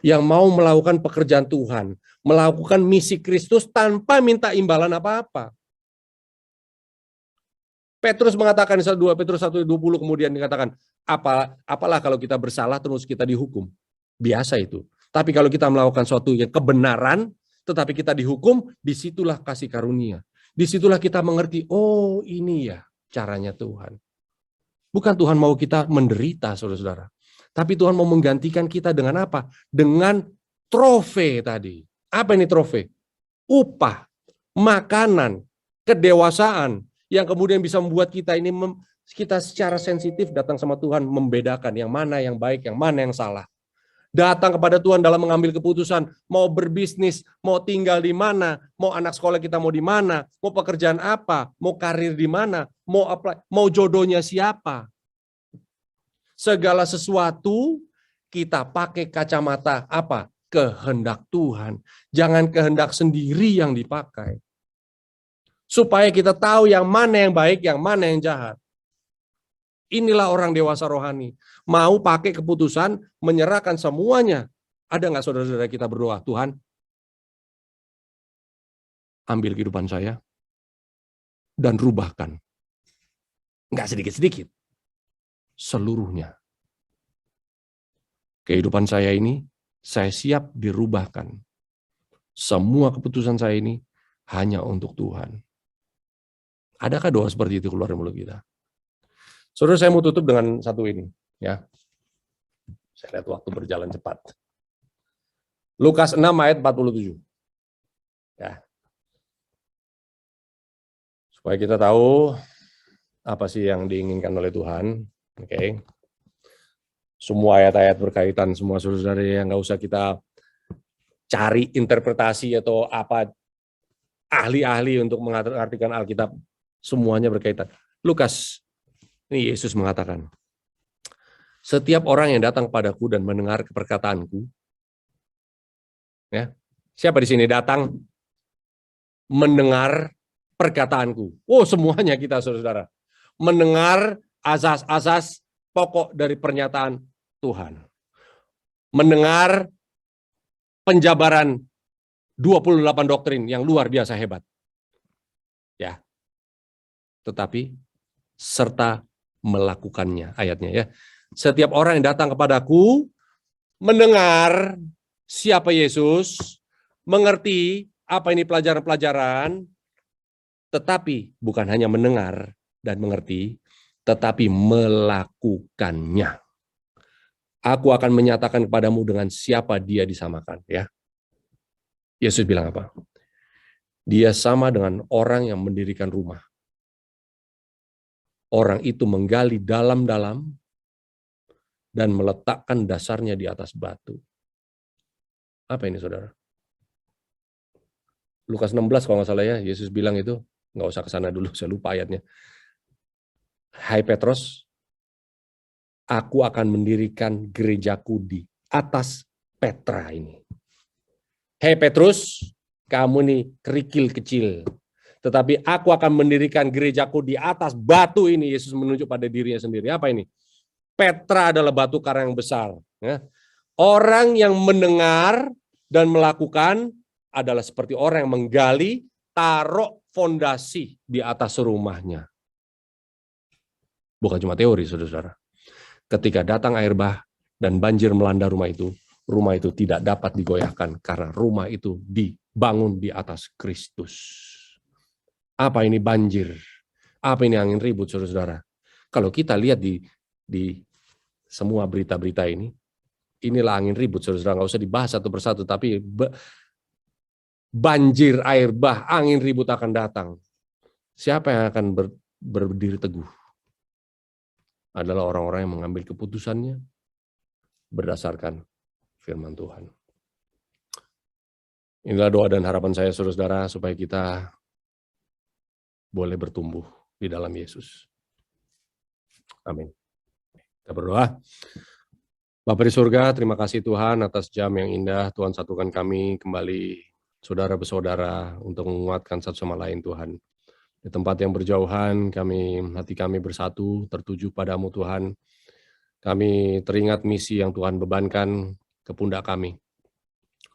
Speaker 1: Yang mau melakukan pekerjaan Tuhan, melakukan misi Kristus tanpa minta imbalan apa-apa. Petrus mengatakan, 2 Petrus 1:20 kemudian dikatakan, apalah kalau kita bersalah terus kita dihukum. Biasa itu. Tapi kalau kita melakukan suatu yang kebenaran, tetapi kita dihukum, disitulah kasih karunia. Disitulah kita mengerti, oh ini ya caranya Tuhan. Bukan Tuhan mau kita menderita, saudara-saudara. Tapi Tuhan mau menggantikan kita dengan apa? Dengan trofe tadi. Apa ini trofe? Upah, makanan, kedewasaan, yang kemudian bisa membuat kita ini, kita secara sensitif datang sama Tuhan, membedakan yang mana yang baik, yang mana yang salah. Datang kepada Tuhan dalam mengambil keputusan, mau berbisnis, mau tinggal di mana, mau anak sekolah kita mau di mana, mau pekerjaan apa, mau karir di mana, mau apply, mau jodohnya siapa. Segala sesuatu kita pakai kacamata apa? Kehendak Tuhan. Jangan kehendak sendiri yang dipakai. Supaya kita tahu yang mana yang baik, yang mana yang jahat. Inilah orang dewasa rohani. Mau pakai keputusan, menyerahkan semuanya. Ada nggak saudara-saudara kita berdoa, Tuhan, ambil kehidupan saya, dan rubahkan. Nggak sedikit-sedikit. Seluruhnya. Kehidupan saya ini, saya siap dirubahkan. Semua keputusan saya ini, hanya untuk Tuhan. Adakah doa seperti itu keluar dari mulut kita? Saudara, saya mau tutup dengan satu ini, ya. Saya lihat waktu berjalan cepat. Lukas 6 ayat 47. Ya. Supaya kita tahu apa sih yang diinginkan oleh Tuhan. Oke. Semua ayat-ayat berkaitan, semua saudara yang nggak usah kita cari interpretasi atau apa ahli-ahli untuk mengartikan Alkitab. Semuanya berkaitan. Lukas, ini Yesus mengatakan, setiap orang yang datang padaku dan mendengar perkataanku, ya, siapa di sini datang mendengar perkataanku? Oh, semuanya kita, saudara. Mendengar asas-asas pokok dari pernyataan Tuhan. Mendengar penjabaran 28 doktrin yang luar biasa hebat. Ya. Tetapi serta melakukannya, ayatnya ya. Setiap orang yang datang kepadaku mendengar siapa Yesus, mengerti apa ini pelajaran-pelajaran, tetapi bukan hanya mendengar dan mengerti, tetapi melakukannya. Aku akan menyatakan kepadamu dengan siapa dia disamakan, ya. Yesus bilang apa? Dia sama dengan orang yang mendirikan rumah. Orang itu menggali dalam-dalam dan meletakkan dasarnya di atas batu. Apa ini, saudara? Lukas 16 kalau nggak salah ya, Yesus bilang itu, nggak usah ke sana dulu, saya lupa ayatnya. Hai Petrus, aku akan mendirikan gerejaku di atas Petra ini. Hei Petrus, kamu nih kerikil kecil. Tetapi aku akan mendirikan gerejaku di atas batu ini. Yesus menunjuk pada dirinya sendiri. Apa ini? Petra adalah batu karang yang besar. Ya. Orang yang mendengar dan melakukan adalah seperti orang yang menggali, taruh fondasi di atas rumahnya. Bukan cuma teori, saudara-saudara. Ketika datang air bah dan banjir melanda rumah itu tidak dapat digoyahkan karena rumah itu dibangun di atas Kristus. Apa ini banjir? Apa ini angin ribut, saudara-saudara? Kalau kita lihat di semua berita-berita ini, inilah angin ribut, saudara-saudara. Nggak usah dibahas satu persatu, tapi banjir, air bah, angin ribut akan datang. Siapa yang akan berdiri teguh? Adalah orang-orang yang mengambil keputusannya berdasarkan firman Tuhan. Inilah doa dan harapan saya, saudara-saudara, supaya kita boleh bertumbuh di dalam Yesus. Amin. Kita berdoa. Bapa di surga, terima kasih Tuhan atas jam yang indah. Tuhan satukan kami kembali, saudara bersaudara, untuk menguatkan satu sama lain, Tuhan. Di tempat yang berjauhan, hati kami bersatu, tertuju padamu, Tuhan. Kami teringat misi yang Tuhan bebankan ke pundak kami.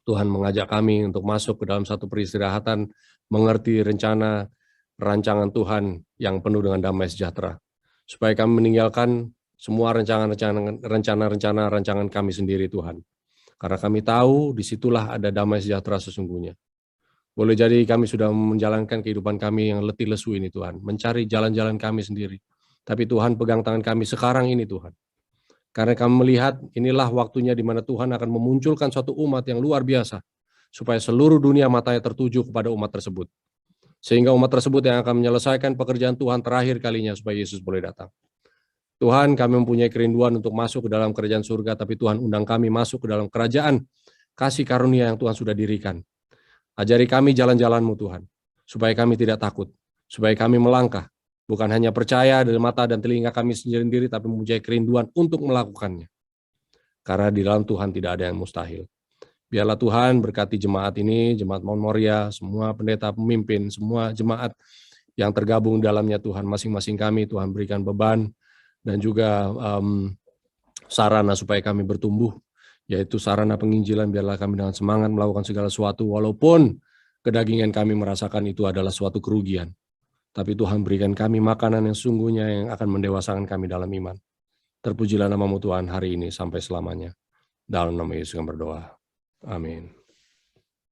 Speaker 1: Tuhan mengajak kami untuk masuk ke dalam satu peristirahatan, mengerti rancangan Tuhan yang penuh dengan damai sejahtera. Supaya kami meninggalkan semua rencana-rencana kami sendiri, Tuhan. Karena kami tahu disitulah ada damai sejahtera sesungguhnya. Boleh jadi kami sudah menjalankan kehidupan kami yang letih lesu ini, Tuhan. Mencari jalan-jalan kami sendiri. Tapi Tuhan pegang tangan kami sekarang ini, Tuhan. Karena kami melihat inilah waktunya di mana Tuhan akan memunculkan suatu umat yang luar biasa. Supaya seluruh dunia matanya tertuju kepada umat tersebut. Sehingga umat tersebut yang akan menyelesaikan pekerjaan Tuhan terakhir kalinya supaya Yesus boleh datang. Tuhan, kami mempunyai kerinduan untuk masuk ke dalam kerajaan surga, tapi Tuhan undang kami masuk ke dalam kerajaan kasih karunia yang Tuhan sudah dirikan. Ajari kami jalan-jalan-Mu, Tuhan, supaya kami tidak takut, supaya kami melangkah, bukan hanya percaya dari mata dan telinga kami sendiri, tapi mempunyai kerinduan untuk melakukannya. Karena di dalam Tuhan tidak ada yang mustahil. Biarlah Tuhan berkati jemaat ini, jemaat Mount Moriah, semua pendeta pemimpin, semua jemaat yang tergabung dalamnya, Tuhan, masing-masing kami, Tuhan berikan beban, dan juga sarana supaya kami bertumbuh, yaitu sarana penginjilan. Biarlah kami dengan semangat melakukan segala sesuatu, walaupun kedagingan kami merasakan itu adalah suatu kerugian. Tapi Tuhan berikan kami makanan yang sungguhnya yang akan mendewasakan kami dalam iman. Terpujilah nama-Mu Tuhan hari ini sampai selamanya. Dalam nama Yesus kami berdoa. Amin.